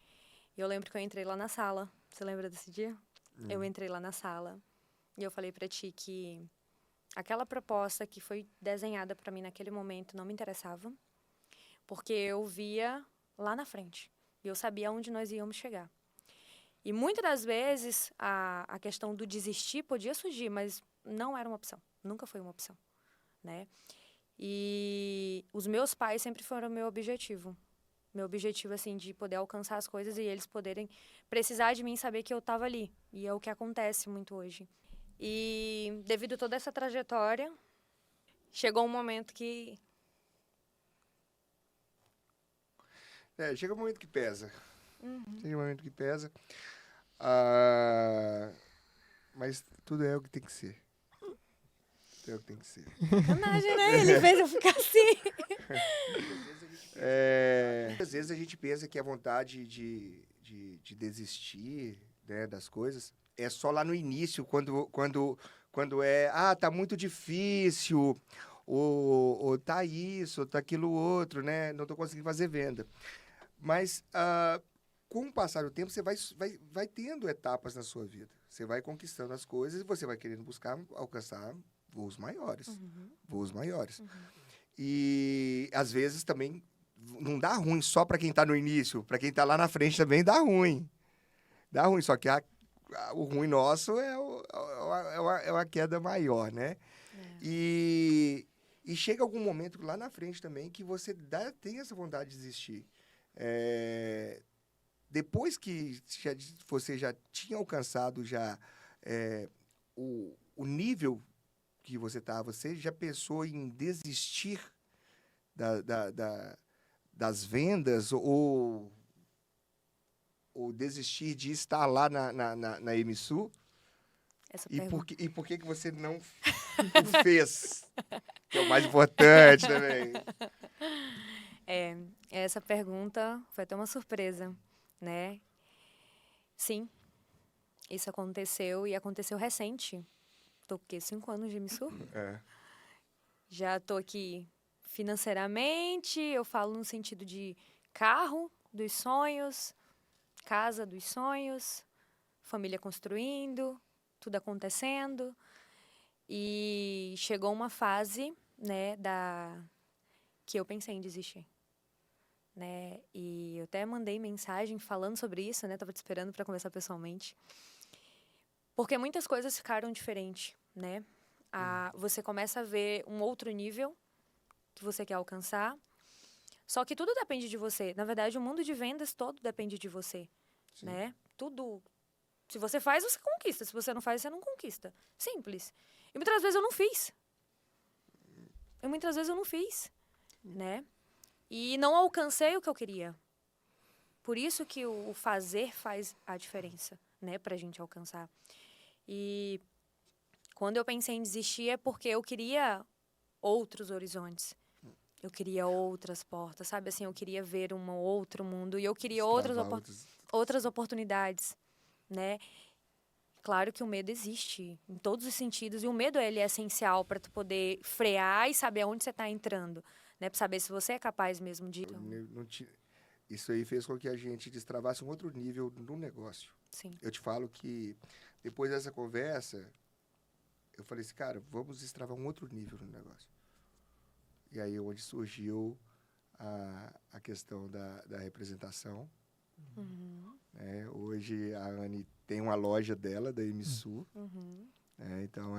E eu lembro que eu entrei lá na sala. Você lembra desse dia? Eu entrei lá na sala. E eu falei pra ti que aquela proposta que foi desenhada pra mim naquele momento não me interessava. Porque eu via lá na frente. E eu sabia onde nós íamos chegar. E muitas das vezes a questão do desistir podia surgir, mas não era uma opção. Nunca foi uma opção, né? E os meus pais sempre foram o meu objetivo. Meu objetivo, assim, de poder alcançar as coisas e eles poderem precisar de mim, saber que eu estava ali. E é o que acontece muito hoje. E devido a toda essa trajetória, chegou um momento que...
Chega um momento que pesa. Chega um momento que pesa. Mas tudo é o que tem que ser. Tudo é o que tem que ser.
Sacanagem, né? Ele fez eu ficar assim.
Às vezes a gente pensa que a vontade de desistir, né, das coisas é só lá no início, quando tá muito difícil, ou tá isso, ou tá aquilo outro, né? Não tô conseguindo fazer venda. Mas com o passar do tempo, você vai tendo etapas na sua vida. Você vai conquistando as coisas e você vai querendo alcançar voos maiores. Voos maiores. E, às vezes, também não dá ruim só para quem está no início. Para quem está lá na frente também dá ruim. Dá ruim, só que o ruim nosso é uma queda maior, né? E chega algum momento lá na frente também que você tem essa vontade de desistir. Depois que você já tinha alcançado o nível que você estava, você já pensou em desistir das vendas ou desistir de estar lá na MSU? E por que você não o fez? Que é o mais importante também.
Essa pergunta foi até uma surpresa, né? Sim, isso aconteceu e aconteceu recente. Tô com 5 anos de MSU? Já tô aqui financeiramente, eu falo no sentido de carro dos sonhos, casa dos sonhos, família construindo, tudo acontecendo. E chegou uma fase, né, que eu pensei em desistir. Né? E eu até mandei mensagem falando sobre isso, né? Tava te esperando para conversar pessoalmente. Porque muitas coisas ficaram diferentes, né? Você começa a ver um outro nível que você quer alcançar. Só que tudo depende de você. Na verdade, o mundo de vendas todo depende de você,
Sim.
né? Tudo. Se você faz, você conquista. Se você não faz, você não conquista. Simples. E muitas vezes eu não fiz. Né? E não alcancei o que eu queria. Por isso que o fazer faz a diferença, né? Pra gente alcançar. E quando eu pensei em desistir é porque eu queria outros horizontes. Eu queria outras portas, sabe? Assim, eu queria ver um outro mundo e eu queria
Destravar
outras oportunidades, né? Claro que o medo existe em todos os sentidos e o medo ele é essencial para tu poder frear e saber aonde você está entrando, né? Para saber se você é capaz mesmo de.
Isso aí fez com que a gente destravasse um outro nível no negócio.
Sim.
Eu te falo que depois dessa conversa, eu falei assim, cara, vamos destravar um outro nível no negócio. E aí onde surgiu a questão da representação.
Uhum.
Hoje a Anne tem uma loja dela, da Emissu.
Uhum.
Então,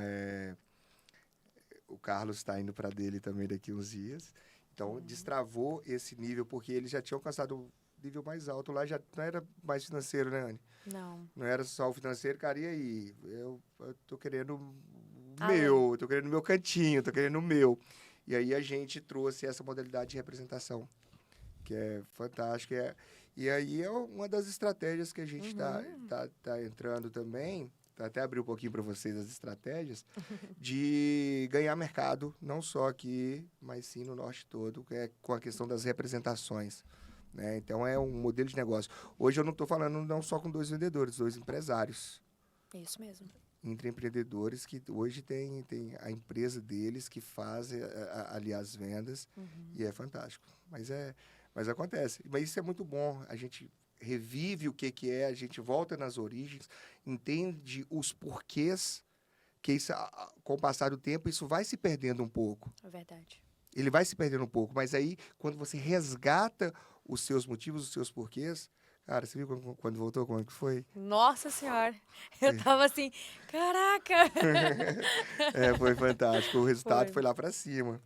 o Carlos está indo para dele também daqui uns dias. Então, destravou esse nível, porque eles já tinham alcançado um nível mais alto lá, já não era mais financeiro, né, Anne?
Não.
Não era só o financeiro, cara, e aí? Eu tô querendo o
Além.
meu, tô querendo o meu cantinho, tô querendo o meu. E aí a gente trouxe essa modalidade de representação, que é fantástica. E aí é uma das estratégias que a gente tá entrando também, até abrir um pouquinho para vocês as estratégias, de ganhar mercado, não só aqui, mas sim no norte todo, que é com a questão das representações. Né? Então, é um modelo de negócio. Hoje eu não estou falando não só com 2 vendedores, 2 empresários.
Isso mesmo.
Intraempreendedores que hoje tem a empresa deles que faz ali as vendas e é fantástico. Mas acontece. Mas isso é muito bom. A gente revive o que é, a gente volta nas origens, entende os porquês, que isso, com o passar do tempo, isso vai se perdendo um pouco.
É verdade.
Ele vai se perdendo um pouco, mas aí, quando você resgata os seus motivos, os seus porquês, cara, você viu quando voltou, como é que foi?
Nossa Senhora! Eu tava assim, caraca!
Foi fantástico. O resultado foi lá pra cima.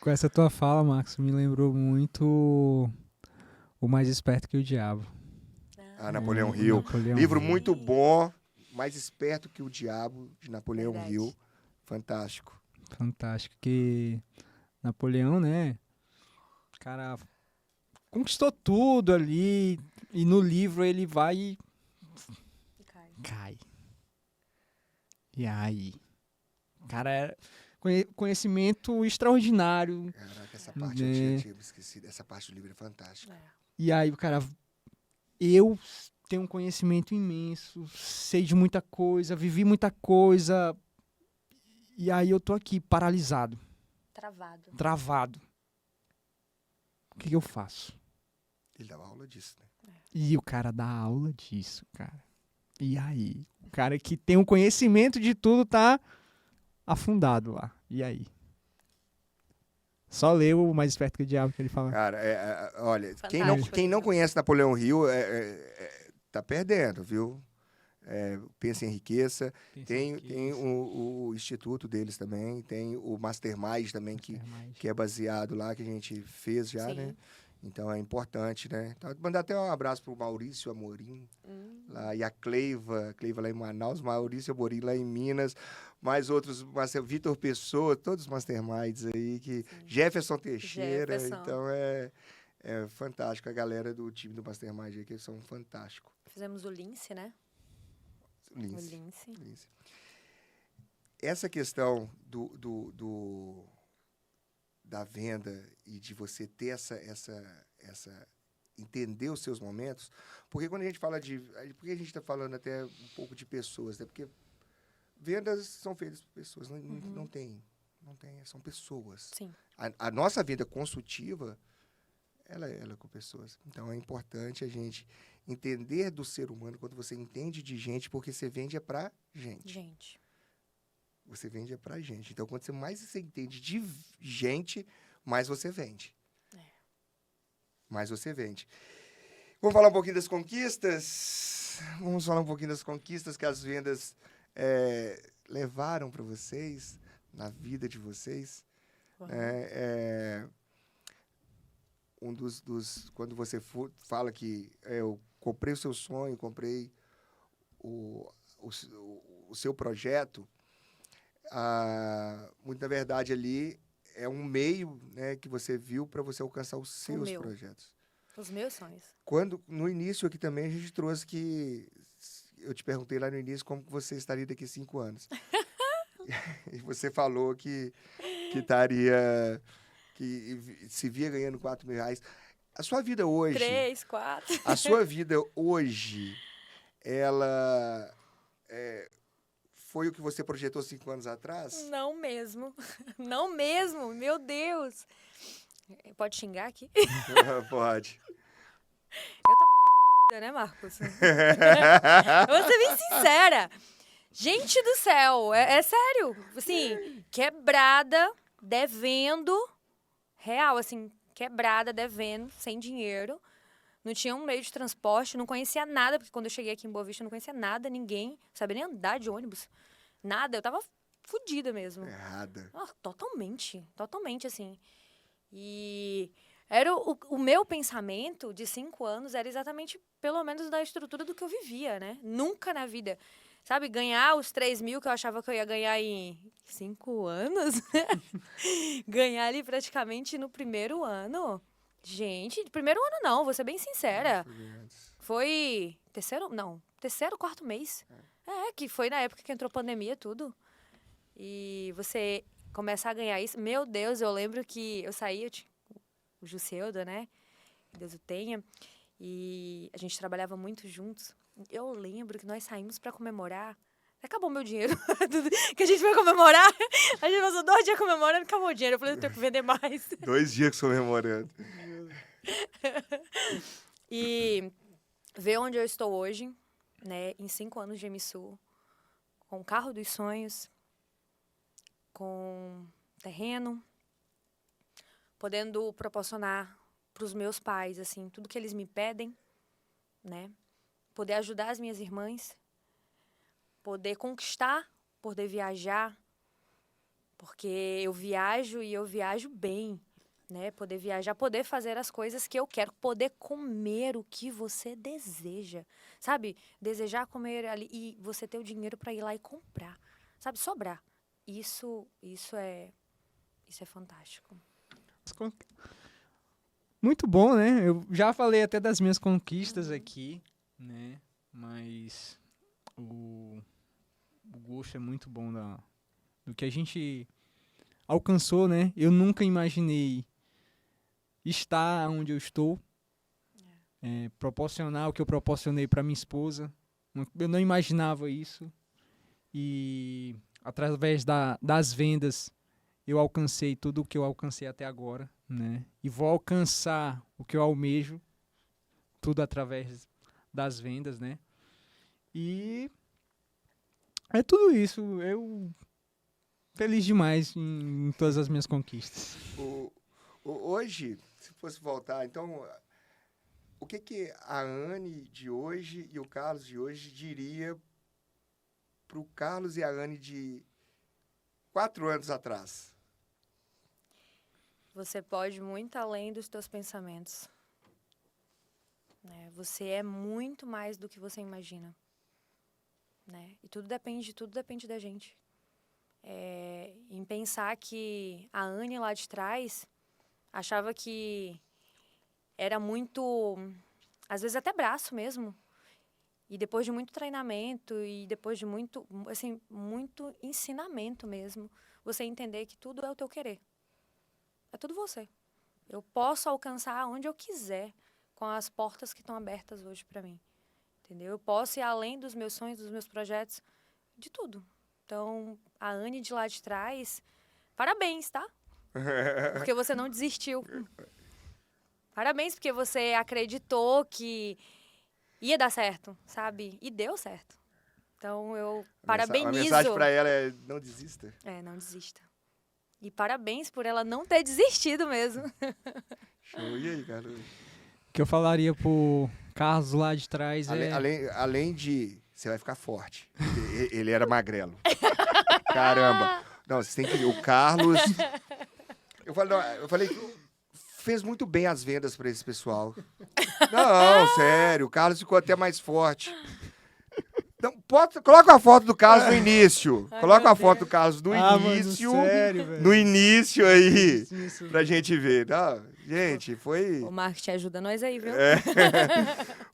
Com essa tua fala, Marcos, me lembrou muito O Mais Esperto que o Diabo.
Napoleão Hill.
Napoleão
Livro
Hill.
muito bom, Mais Esperto que o Diabo, de Napoleão
Verdade.
Hill. Fantástico.
Fantástico. Que Napoleão, né? O cara conquistou tudo ali. E no livro ele vai e cai. E aí? Cara, conhecimento extraordinário.
Caraca, essa parte eu tinha esquecido. Essa parte do livro é fantástica.
E aí o cara... Eu tenho um conhecimento imenso, sei de muita coisa, vivi muita coisa. E aí eu tô aqui, paralisado, travado. O que eu faço?
Ele dava aula disso, né?
E o cara dá aula disso, cara. E aí? O cara que tem um conhecimento de tudo tá afundado lá. E aí? Só leu O Mais Esperto que o Diabo que ele fala.
Cara, olha,
Fantástico,
quem não
livro.
conhece Napoleão Hill tá perdendo, viu? Pensa em Enriqueça. Tem o instituto deles também, tem o Mastermind também, que é baseado lá, que a gente fez já,
Sim.
né? Então é importante, né? Então, mandar até um abraço pro Maurício Amorim, lá, e a Cleiva lá em Manaus, Maurício Amorim lá em Minas, mais outros, Vitor Pessoa, todos os Masterminds aí, Jefferson Teixeira,
Jefferson.
então é fantástico, a galera do time do Mastermind aí, que são fantásticos.
Fizemos o Lince, né?
Lince.
O Lince.
Essa questão da venda e de você ter essa entender os seus momentos, porque quando a gente fala porque a gente está falando até um pouco de pessoas, né? Porque vendas são feitas por pessoas, não tem, são pessoas.
Sim.
A nossa venda consultiva, ela é com pessoas. Então é importante a gente entender do ser humano quando você entende de gente, porque você vende para gente. Você vende pra gente. Então, quanto mais você entende de gente, mais você vende. Mais você vende. Vamos falar um pouquinho das conquistas? Vamos falar um pouquinho das conquistas que as vendas levaram para vocês, na vida de vocês. quando você fala que eu comprei o seu sonho, comprei o seu projeto, muito na verdade ali é um meio, né, que você viu para você alcançar os seus projetos.
Os meus sonhos.
No início aqui também a gente trouxe que eu te perguntei lá no início como que você estaria daqui a 5 anos. E você falou que se via ganhando R$4.000. A sua vida hoje...
3, 4.
A sua vida hoje, ela foi o que você projetou 5 anos atrás?
Não mesmo. Não mesmo. Meu Deus. Pode xingar aqui?
Pode.
Né, Marcos? Eu vou ser bem sincera. Gente do céu, é sério. Assim, quebrada, devendo, real, assim, quebrada, devendo, sem dinheiro. Não tinha um meio de transporte, não conhecia nada, porque quando eu cheguei aqui em Boa Vista, eu não conhecia nada, ninguém, não sabia nem andar de ônibus. Nada, eu tava fodida mesmo.
Errada.
Totalmente, assim. E era o meu pensamento de 5 anos era exatamente, pelo menos, da estrutura do que eu vivia, né? Nunca na vida. Sabe, ganhar os 3.000 que eu achava que eu ia ganhar em 5 anos. Ganhar ali praticamente no primeiro ano. Gente, primeiro ano não, vou ser bem sincera. Foi terceiro, quarto mês. Que foi na época que entrou pandemia, tudo. E você começar a ganhar isso. Meu Deus, eu lembro que eu saí, o Jusceldo, né? Que Deus o tenha. E a gente trabalhava muito juntos. Eu lembro que nós saímos pra comemorar. Acabou meu dinheiro. Que a gente foi comemorar. A gente passou 2 dias comemorando, acabou o dinheiro. Eu falei, eu tenho que vender mais.
2 dias comemorando.
E ver onde eu estou hoje, né? Em 5 anos de MSU. Com o carro dos sonhos. Com terreno. Podendo proporcionar pros meus pais, assim, tudo que eles me pedem, né? Poder ajudar as minhas irmãs, poder conquistar, poder viajar, porque eu viajo e eu viajo bem, né? Poder viajar, poder fazer as coisas que eu quero, poder comer o que você deseja, sabe? Desejar comer ali e você ter o dinheiro para ir lá e comprar, sabe? Sobrar. Isso é fantástico.
Muito bom, né? Eu já falei até das minhas conquistas aqui, né? Mas o gosto é muito bom do que a gente alcançou, né? Eu nunca imaginei estar onde eu estou, proporcionar o que eu proporcionei para minha esposa. Eu não imaginava isso. E através das vendas, eu alcancei tudo o que eu alcancei até agora, né? E vou alcançar o que eu almejo, tudo através das vendas, né? E é tudo isso. Eu feliz demais em todas as minhas conquistas.
Hoje, se fosse voltar, então, o que a Anne de hoje e o Carlos de hoje diria para o Carlos e a Anne de 4 anos atrás?
Você pode ir muito além dos teus pensamentos. Né? Você é muito mais do que você imagina. Né? E tudo depende da gente. Em pensar que a Anne lá de trás achava que era muito, às vezes até braço mesmo. E depois de muito treinamento e depois de muito ensinamento mesmo, você entender que tudo é o teu querer. É tudo você. Eu posso alcançar onde eu quiser com as portas que estão abertas hoje para mim. Entendeu? Eu posso ir além dos meus sonhos, dos meus projetos, de tudo. Então, a Anne de lá de trás, parabéns, tá? Porque você não desistiu. Parabéns, porque você acreditou que ia dar certo, sabe? E deu certo. Então, eu parabenizo.
A mensagem para ela é: não desista.
Não desista. E parabéns por ela não ter desistido mesmo.
Show. E aí, Carlos?
O que eu falaria pro Carlos lá de trás
além de... Você vai ficar forte. Ele era magrelo. Caramba. Não, você tem que ver. O Carlos... Eu falei, fez muito bem as vendas para esse pessoal. Não, sério, o Carlos ficou até mais forte. Então, coloca a foto do Carlos no início. Coloca a foto do Carlos no início.
Mano, sério, velho.
No início aí.
Isso.
Pra gente ver. Não, gente, foi...
O marketing ajuda nós aí, viu?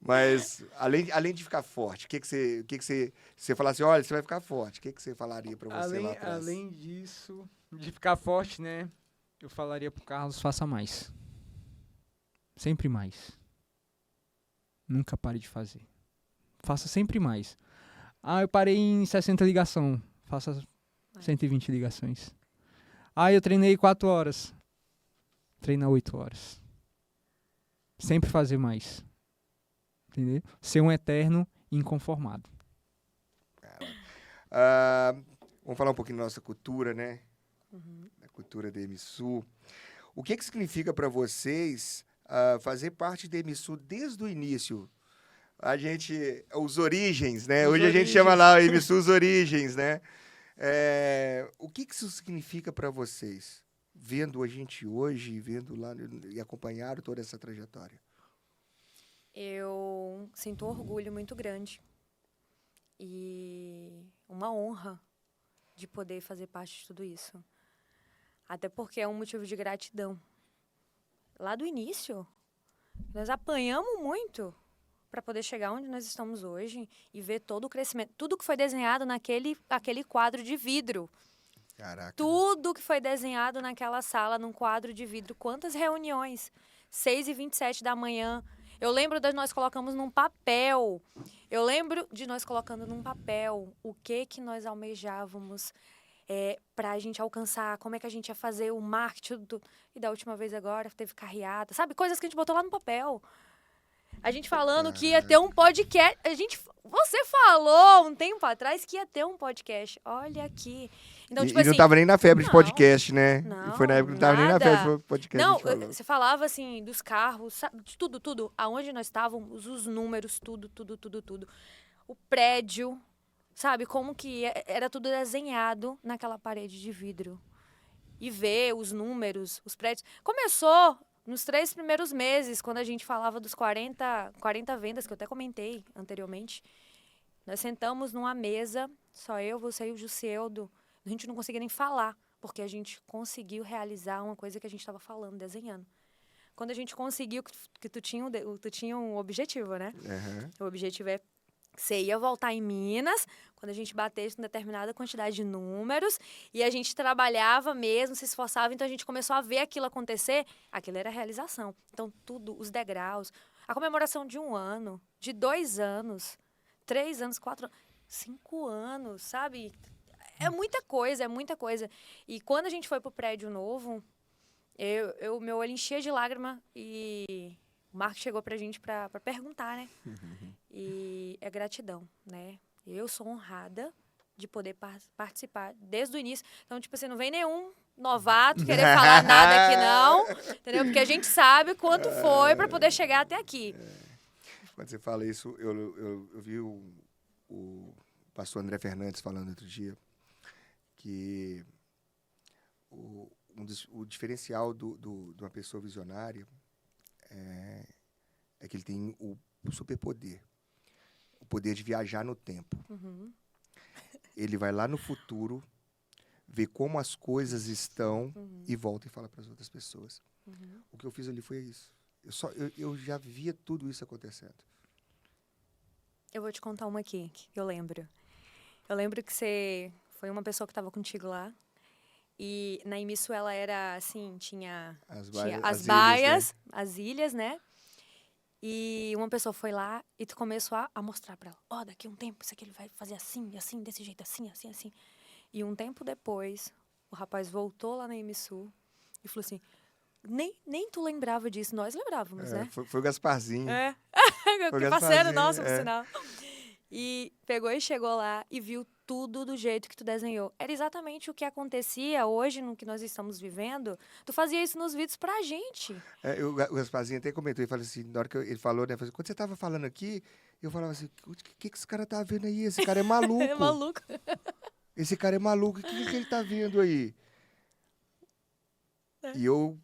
Mas, além de ficar forte, o que você fala assim, olha, você vai ficar forte. O que você falaria pra você lá atrás?
Além disso, de ficar forte, né? Eu falaria pro Carlos, faça mais. Sempre mais. Nunca pare de fazer. Faça sempre mais. Ah, eu parei em 60 ligação. Faça 120 ligações. Ah, eu treinei 4 horas. Treina 8 horas. Sempre fazer mais. Entendeu? Ser um eterno inconformado.
Vamos falar um pouquinho da nossa cultura, né? Da cultura da MSU. O que significa para vocês fazer parte da MSU desde o início? Os origens, né? Hoje a gente chama lá o MSU os origens, né? O que isso significa para vocês? Vendo a gente hoje, vendo lá e acompanhando toda essa trajetória.
Eu sinto um orgulho muito grande e uma honra de poder fazer parte de tudo isso. Até porque é um motivo de gratidão. Lá do início, nós apanhamos muito para poder chegar onde nós estamos hoje e ver todo o crescimento. Tudo que foi desenhado naquele quadro de vidro.
Caraca.
Tudo que foi desenhado naquela sala, num quadro de vidro. Quantas reuniões? 6h27 da manhã. Eu lembro de nós colocamos num papel. Eu lembro de nós colocando num papel o que nós almejávamos para a gente alcançar, como é que a gente ia fazer o marketing. E da última vez agora teve carreata. Sabe? Coisas que a gente botou lá no papel. A gente falando que ia ter um podcast. Você falou um tempo atrás que ia ter um podcast. Olha aqui. Então,
E não tava nem na febre de podcast, né?
Não,
E foi na época que não tava nem na febre de podcast.
Não, você falava assim, dos carros, sabe, de tudo. Aonde nós estávamos, os números, tudo. O prédio, sabe? Como que era tudo desenhado naquela parede de vidro. E ver os números, os prédios. Começou nos 3 primeiros meses, quando a gente falava dos 40 vendas, que eu até comentei anteriormente. Nós sentamos numa mesa, só eu, você e o Jusceldo. A gente não conseguia nem falar, porque a gente conseguiu realizar uma coisa que a gente estava falando, desenhando. Quando a gente conseguiu, que tu tinha um objetivo, né?
Uhum.
O objetivo é que você ia voltar em Minas, quando a gente batesse com determinada quantidade de números, e a gente trabalhava mesmo, se esforçava, então a gente começou a ver aquilo acontecer, aquilo era a realização. Então, tudo, os degraus, a comemoração de 1 ano, de 2 anos, 3 anos, 4 anos, 5 anos, sabe? É muita coisa. E quando a gente foi pro prédio novo, meu olho enchia de lágrima e o Marco chegou pra gente pra perguntar, né? E é gratidão, né? Eu sou honrada de poder participar desde o início. Então, tipo assim, não vem nenhum novato querer falar nada aqui, não. Entendeu? Porque a gente sabe quanto foi pra poder chegar até aqui.
Quando você fala isso, eu vi o pastor André Fernandes falando outro dia que o diferencial de uma pessoa visionária é que ele tem o superpoder, o poder de viajar no tempo.
Uhum.
Ele vai lá no futuro, vê como as coisas estão e volta e fala para as outras pessoas.
Uhum.
O que eu fiz ali foi isso. Eu já via tudo isso acontecendo.
Eu vou te contar uma aqui, que eu lembro. Eu lembro que você foi uma pessoa que estava contigo lá. E na Imiçu ela era assim, tinha as baias, as ilhas, né? E uma pessoa foi lá e tu começou a mostrar pra ela. Daqui a um tempo isso aqui ele vai fazer assim, assim, desse jeito, assim. E um tempo depois, o rapaz voltou lá na Imiçu e falou assim, nem tu lembrava disso, nós lembrávamos, né?
Foi o Gasparzinho.
Que parceiro nosso, por sinal. E pegou e chegou lá e viu tudo do jeito que tu desenhou. Era exatamente o que acontecia hoje, no que nós estamos vivendo. Tu fazia isso nos vídeos pra gente.
O Gasparzinho até comentou, ele falou assim, na hora que ele falou, né, quando você tava falando aqui, eu falava assim, o que esse cara tá vendo aí? Esse cara é maluco.
É maluco.
Esse cara é maluco, o que ele tá vendo aí? E eu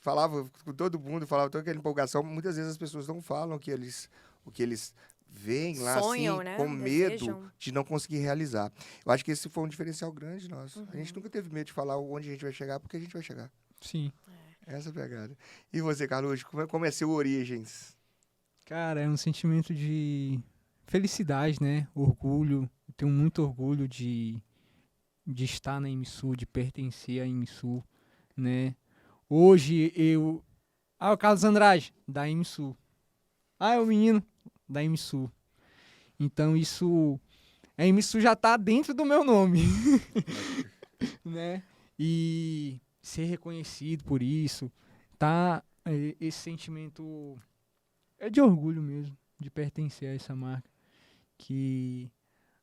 falava com todo mundo, falava toda aquela empolgação. Muitas vezes as pessoas não falam o que eles veem lá,
Sonham,
assim,
né?
com medo
Desejam.
de não conseguir realizar. Eu acho que esse foi um diferencial grande nosso. A gente
Uhum.
nunca teve medo de falar onde a gente vai chegar, porque a gente vai chegar.
Sim.
Essa é a pegada. E você, Carlos, como é seu Origens?
Cara, é um sentimento de felicidade, né? Orgulho. Eu tenho muito orgulho de estar na MSU, de pertencer à MSU, né? Hoje eu... Ah, o Carlos Andrade, da MSU. Ah, é o menino da MSU. Então isso... A MSU já tá dentro do meu nome, né? E ser reconhecido por isso, tá? Esse sentimento é de orgulho mesmo, de pertencer a essa marca que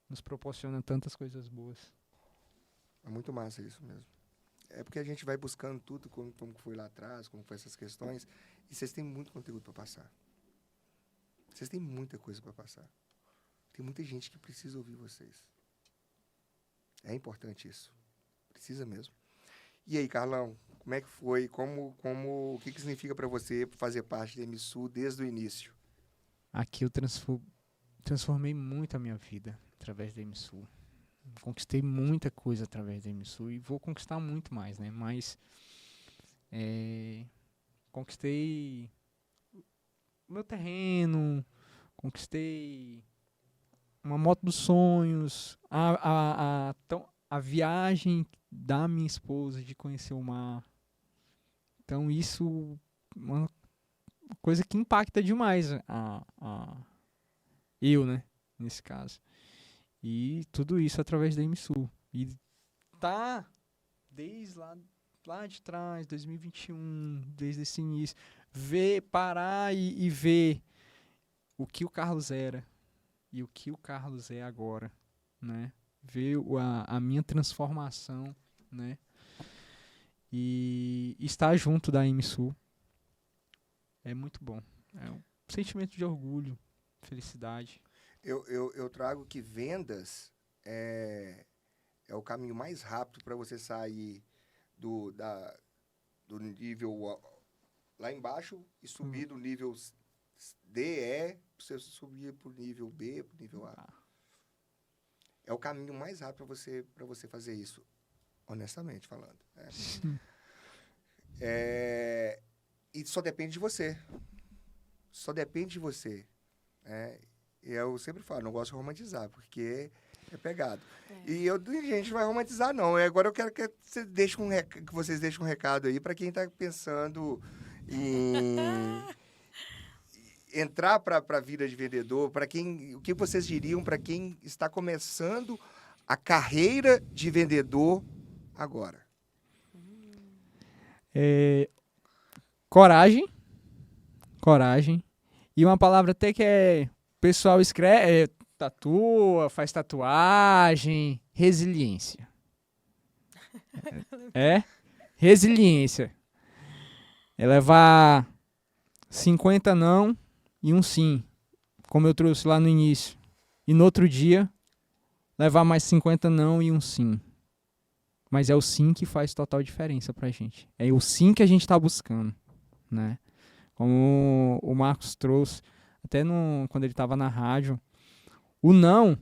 nos proporciona tantas coisas boas.
É muito massa isso mesmo. É porque a gente vai buscando tudo, como foi lá atrás, como foi essas questões, e vocês têm muito conteúdo para passar. Vocês têm muita coisa para passar. Tem muita gente que precisa ouvir vocês. É importante isso. Precisa mesmo. E aí, Carlão, como é que foi? O que significa para você fazer parte da MSU desde o início?
Aqui eu transformei muito a minha vida através da MSU. Conquistei muita coisa através da MSU e vou conquistar muito mais, né? Mas conquistei o meu terreno, conquistei uma moto dos sonhos, a viagem da minha esposa de conhecer o mar. Então isso é uma coisa que impacta demais eu, né? Nesse caso. E tudo isso através da MSU. E tá desde lá de trás, 2021, desde esse início, parar e ver o que o Carlos era e o que o Carlos é agora, né? Ver a minha transformação, né? E estar junto da MSU é muito bom. É um sentimento de orgulho, felicidade.
Eu trago que vendas é o caminho mais rápido para você sair do nível lá embaixo e subir do nível D, para você subir para o nível B, para o nível A. É o caminho mais rápido para você fazer isso, honestamente falando. E só depende de você. Só depende de você. Eu sempre falo, não gosto de romantizar, porque é pegado. E a gente não vai romantizar, não. Agora eu quero que vocês deixem um recado aí para quem está pensando em entrar para a vida de vendedor, o que vocês diriam para quem está começando a carreira de vendedor agora?
Coragem. E uma palavra até que o pessoal escreve, tatua, faz tatuagem, resiliência. Resiliência. É levar 50 não e um sim, como eu trouxe lá no início. E no outro dia, levar mais 50 não e um sim. Mas é o sim que faz total diferença pra gente. É o sim que a gente tá buscando, né? Como o Marcos trouxe, até quando ele estava na rádio, o não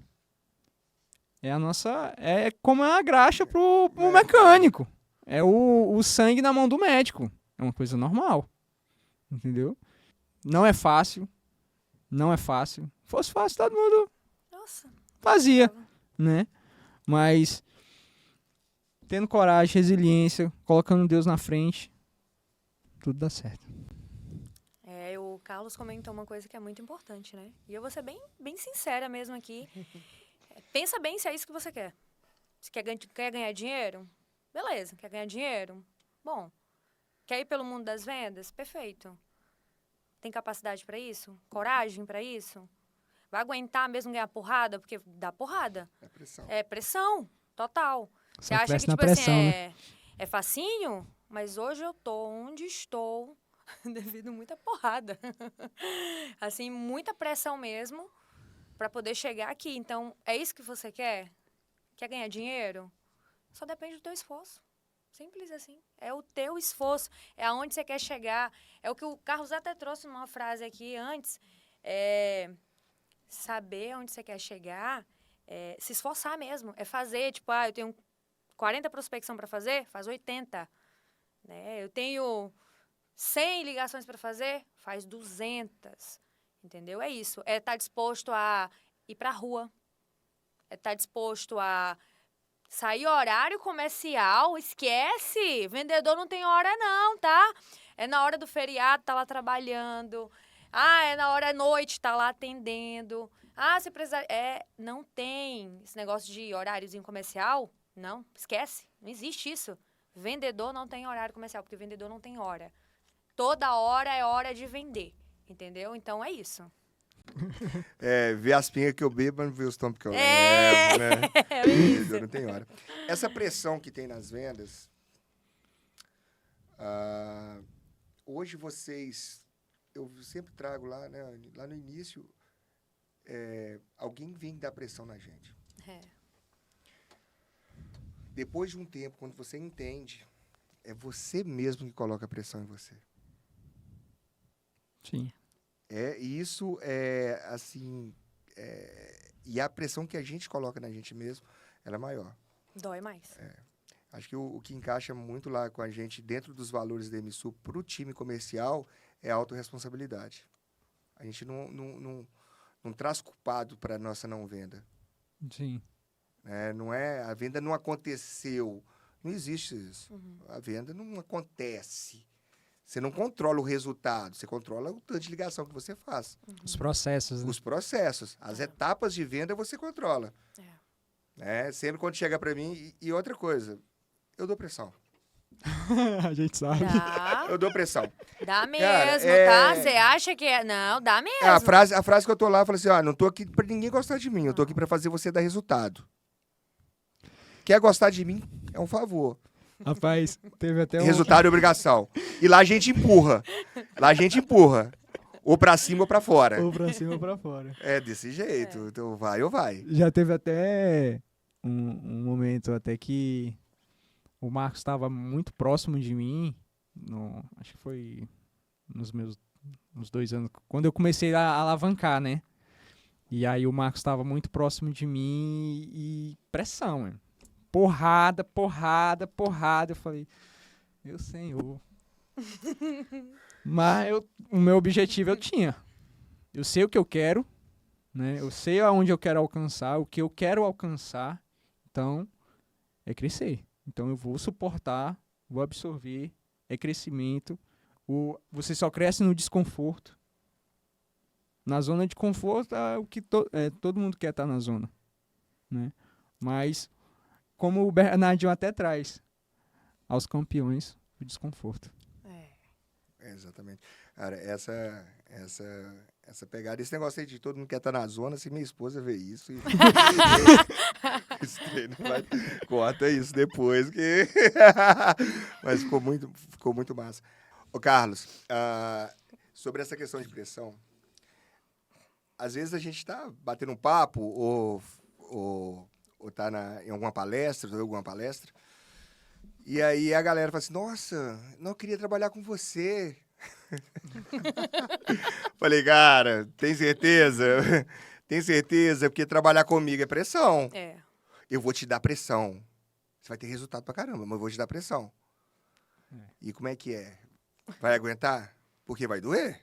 é como a graxa pro mecânico. É o sangue na mão do médico. É uma coisa normal, entendeu? Não é fácil. Se fosse fácil, todo mundo fazia, né? Mas tendo coragem, resiliência, colocando Deus na frente, tudo dá certo.
O Carlos comentou uma coisa que é muito importante, né? E eu vou ser bem sincera mesmo aqui. Pensa bem se é isso que você quer. Se quer ganhar dinheiro? Beleza, quer ganhar dinheiro? Bom. Quer ir pelo mundo das vendas? Perfeito. Tem capacidade para isso? Coragem para isso? Vai aguentar mesmo ganhar porrada? Porque dá porrada.
É pressão.
É pressão, total. Você
Só
acha que,
na
tipo
pressão,
assim,
né?
é facinho? Mas hoje eu tô onde estou devido a muita porrada. Assim, muita pressão mesmo para poder chegar aqui. Então, é isso que você quer? Quer ganhar dinheiro? Só depende do teu esforço. Simples assim. É o teu esforço, é aonde você quer chegar. É o que o Carlos até trouxe numa frase aqui antes. Saber onde você quer chegar, se esforçar mesmo. É fazer, tipo, eu tenho 40 prospecção para fazer, faz 80. Né? Eu tenho 100 ligações para fazer, faz 200. Entendeu? É isso. É estar disposto a ir para a rua. É estar disposto a sair horário comercial, esquece. Vendedor não tem hora não, tá? É na hora do feriado, tá lá trabalhando. É na hora da noite, tá lá atendendo. Você precisa... não tem esse negócio de horáriozinho comercial. Não, esquece. Não existe isso. Vendedor não tem horário comercial, porque vendedor não tem hora. Toda hora é hora de vender, entendeu? Então, é isso.
Vê as pingas que eu bebo, não vê os tombos que eu levo, né?
É isso.
Não tem hora. Essa pressão que tem nas vendas, hoje vocês, eu sempre trago lá, né? Lá no início, alguém vem dar pressão na gente. Depois de um tempo, quando você entende, é você mesmo que coloca a pressão em você.
Sim.
E isso é, assim... e a pressão que a gente coloca na gente mesmo, ela é maior.
Dói mais.
Acho que o que encaixa muito lá com a gente, dentro dos valores da MSU, para o time comercial, é a autorresponsabilidade. A gente não traz culpado para a nossa não venda.
Sim.
A venda não aconteceu. Não existe isso. A venda não acontece. Você não controla o resultado, você controla o tanto de ligação que você faz.
Os processos, né?
Os processos. As etapas de venda você controla. Sempre quando chega para mim... E outra coisa, eu dou pressão.
A gente sabe.
Dá.
Eu dou pressão.
Dá mesmo,
Cara,
tá? Você acha que é... Não, dá mesmo.
A frase que eu tô lá, eu falo assim, não tô aqui pra ninguém gostar de mim, eu tô aqui pra fazer você dar resultado. Quer gostar de mim, é um favor.
Rapaz, teve até
Resultado e obrigação. E lá a gente empurra. Ou pra cima ou pra fora.
Ou pra cima ou pra fora.
É desse jeito. Então vai ou vai.
Já teve até um momento até que o Marcos estava muito próximo de mim. Acho que foi nos 2 anos. Quando eu comecei a alavancar, né? E aí o Marcos estava muito próximo de mim e pressão, mano. Porrada. Eu falei, meu senhor. Mas o meu objetivo eu tinha. Eu sei o que eu quero, né? Eu sei aonde eu quero alcançar, o que eu quero alcançar. Então, é crescer. Então, eu vou suportar, vou absorver. É crescimento. Você só cresce no desconforto. Na zona de conforto, é o que todo mundo quer estar na zona, né? Mas... como o Bernardinho até traz, aos campeões, o desconforto.
Exatamente. Cara, essa pegada, esse negócio aí de todo mundo quer estar na zona, se minha esposa vê isso... corta isso depois, que... Mas ficou muito massa. Ô, Carlos, sobre essa questão de pressão, às vezes a gente tá batendo um papo, ou tá em alguma palestra, e aí a galera fala assim, nossa, não queria trabalhar com você. Falei, cara, tem certeza? Tem certeza? Porque trabalhar comigo é pressão. Eu vou te dar pressão. Você vai ter resultado pra caramba, mas eu vou te dar pressão. E como é que é? Vai aguentar? Porque vai doer?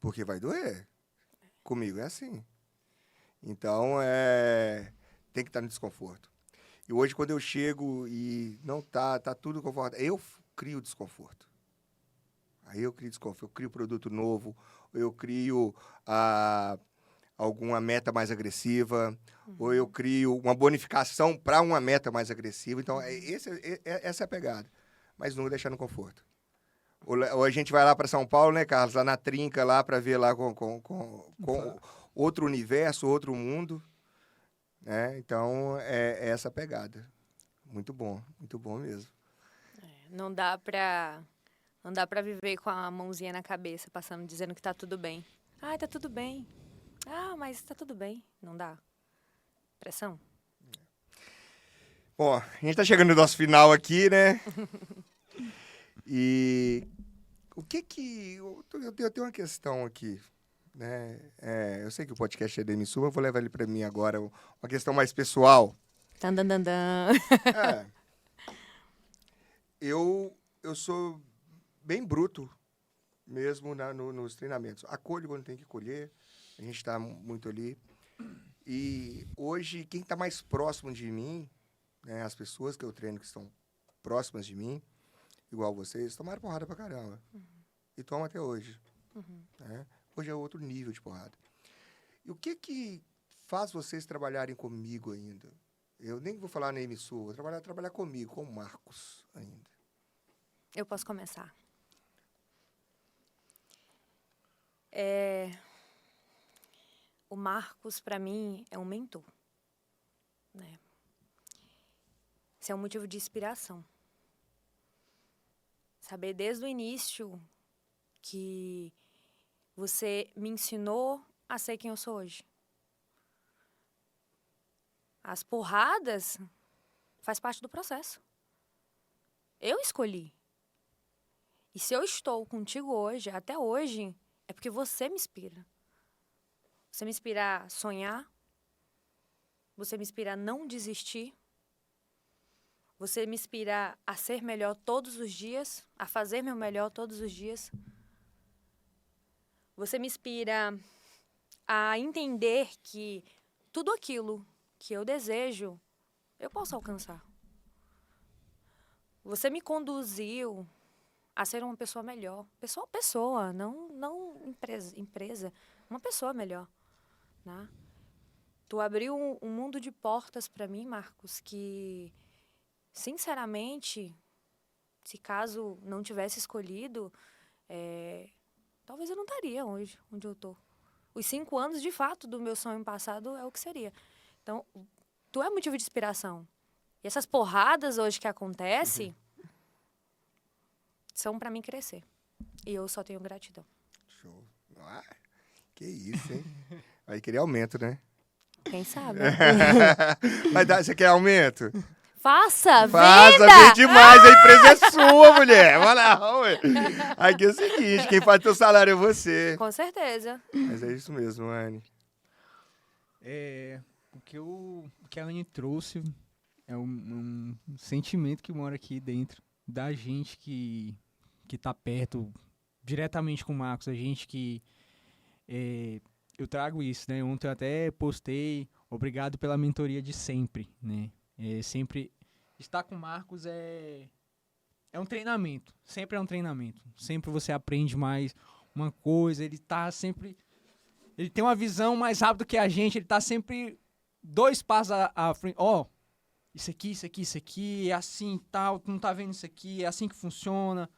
Porque vai doer. Comigo é assim. Então, tem que estar no desconforto. E hoje, quando eu chego e não tá tudo confortável, eu crio desconforto. Aí eu crio desconforto, eu crio produto novo, eu crio alguma meta mais agressiva, ou eu crio uma bonificação para uma meta mais agressiva. Então, essa é a pegada. Mas nunca deixar no conforto. Ou a gente vai lá para São Paulo, né, Carlos? Lá na trinca, lá para ver lá com outro universo, outro mundo. Então, é essa pegada. Muito bom mesmo.
Não dá pra viver com a mãozinha na cabeça, passando, dizendo que tá tudo bem. Tá tudo bem. Mas tá tudo bem. Não dá. Pressão.
Bom, a gente tá chegando no nosso final aqui, né? E o que... Eu tenho uma questão aqui, né? Eu sei que o podcast é da MSU, mas eu vou levar ele pra mim agora. Uma questão mais pessoal.
Tan, dan, dan, dan.
É, eu sou bem bruto mesmo nos treinamentos. Acolho quando tem que colher. A gente tá muito ali. E hoje, quem tá mais próximo de mim, né? As pessoas que eu treino que estão próximas de mim, igual vocês, tomaram porrada pra caramba. E tomam até hoje. Né? Hoje é outro nível de porrada. E o que faz vocês trabalharem comigo ainda? Eu nem vou falar na MSU, vou trabalhar comigo, com o Marcos ainda.
Eu posso começar. O Marcos, para mim, é um mentor. Né? Isso é um motivo de inspiração. Saber desde o início que você me ensinou a ser quem eu sou hoje. As porradas faz parte do processo. Eu escolhi. E se eu estou contigo hoje, até hoje, é porque você me inspira. Você me inspira a sonhar. Você me inspira a não desistir. Você me inspira a ser melhor todos os dias, a fazer meu melhor todos os dias. Você me inspira a entender que tudo aquilo que eu desejo, eu posso alcançar. Você me conduziu a ser uma pessoa melhor. Pessoa, não empresa. Uma pessoa melhor. Né? Tu abriu um mundo de portas para mim, Marcos, que, sinceramente, se caso não tivesse escolhido, talvez eu não estaria hoje onde eu estou. Os 5 anos, de fato, do meu sonho passado é o que seria. Então, tu é motivo de inspiração. E essas porradas hoje que acontecem são para mim crescer. E eu só tenho gratidão.
Show. Ah, que isso, hein? Vai querer aumento, né?
Quem sabe?
Você quer aumento?
Faça,
Faça,
venda!
vende demais, a empresa é sua, mulher. Vai lá, ué. Aqui é o seguinte, quem faz teu salário é você.
Com certeza.
Mas é isso mesmo, Anne.
O que a Anne trouxe é um sentimento que mora aqui dentro da gente que tá perto, diretamente com o Marcos, a gente que... eu trago isso, né? Ontem eu até postei, obrigado pela mentoria de sempre, né? Sempre estar com o Marcos é um treinamento, sempre é um treinamento. Sempre você aprende mais uma coisa, ele tem uma visão mais rápida que a gente, ele tá sempre 2 passos à frente. Isso aqui, é assim e tal, tu não tá vendo isso aqui, é assim que funciona.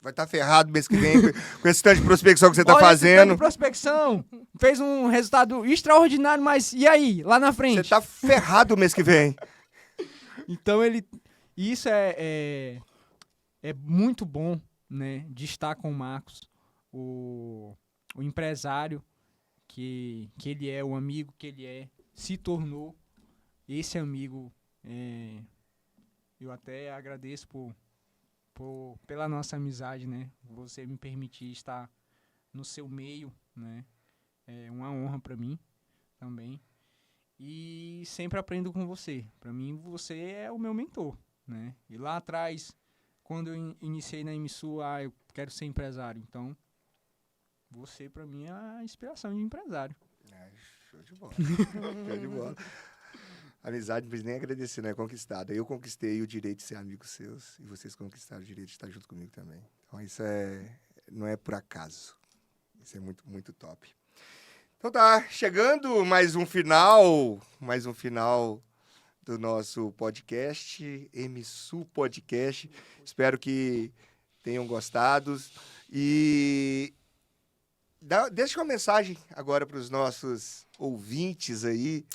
Vai estar ferrado mês que vem com esse tanto de prospecção que você tá
Olha, esse tanto
fazendo.
de prospecção, fez um resultado extraordinário, mas e aí, lá na frente?
Você tá ferrado mês que vem.
Então isso é muito bom, né, de estar com o Marcos, o empresário que ele é, o amigo que ele se tornou esse amigo. Eu até agradeço pela nossa amizade, né? Você me permitir estar no seu meio, né? É uma honra para mim também. E sempre aprendo com você. Para mim, você é o meu mentor, né? E lá atrás, quando eu iniciei na MSU, eu quero ser empresário. Então, você para mim é a inspiração de empresário.
Show de bola. Show de bola. Amizade, não precisa nem agradecer, né? Conquistada. Eu conquistei o direito de ser amigo seus e vocês conquistaram o direito de estar junto comigo também. Então, isso não é por acaso. Isso é muito, muito top. Então tá, chegando mais um final do nosso podcast, MSU Podcast. Espero que tenham gostado. E deixa uma mensagem agora para os nossos ouvintes aí.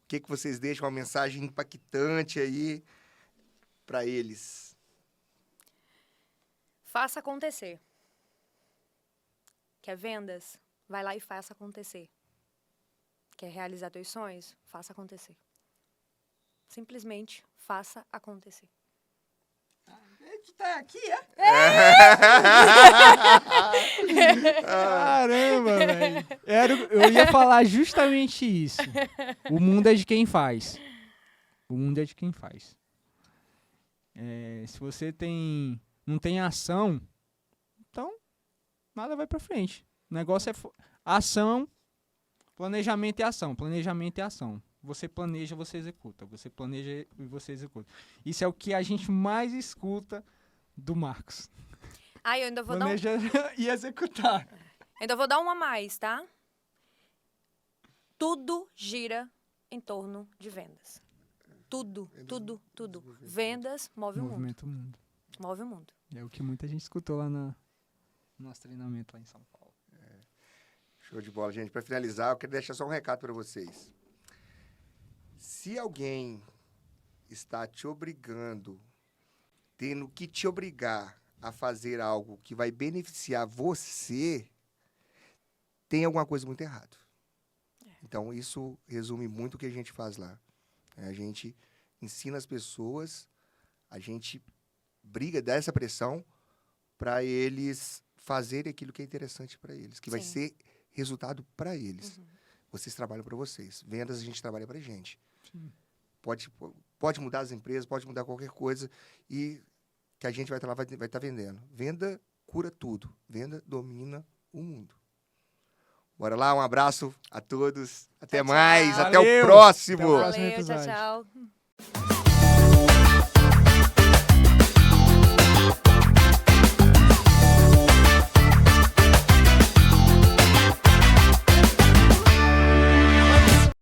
O que vocês deixam, uma mensagem impactante aí para eles?
Faça acontecer. Quer vendas? Vai lá e faça acontecer. Quer realizar teus sonhos? Faça acontecer. Simplesmente faça acontecer.
Tu tá aqui, Caramba, velho. Eu ia falar justamente isso. O mundo é de quem faz. O mundo é de quem faz. Se você não tem ação, então nada vai pra frente. O negócio é ação, planejamento e ação. Planejamento e ação. Você planeja, você executa. Você planeja e você executa. Isso é o que a gente mais escuta do Marcos.
Ah, eu ainda vou
Planejar e executar.
Ainda vou dar uma a mais, tá? Tudo gira em torno de vendas. Tudo. Vendas move o mundo.
Movimento mundo.
Move o mundo.
É o que muita gente escutou lá no nosso treinamento lá em São Paulo.
Show de bola, gente. Para finalizar, eu quero deixar só um recado para vocês. Se alguém está te obrigando, tendo que te obrigar a fazer algo que vai beneficiar você, tem alguma coisa muito errada. Então, isso resume muito o que a gente faz lá. A gente ensina as pessoas, a gente briga, dá essa pressão para eles fazerem aquilo que é interessante para eles, que vai ser resultado para eles. Vocês trabalham para vocês. Vendas, a gente trabalha para a gente. Pode mudar as empresas, pode mudar qualquer coisa e que a gente vai estar lá, vai estar vendendo. Venda cura tudo. Venda domina o mundo. Bora lá, um abraço a todos. Até mais,
tchau.
até o
Valeu.
próximo.
Até o próximo
Valeu,
episódio.
tchau.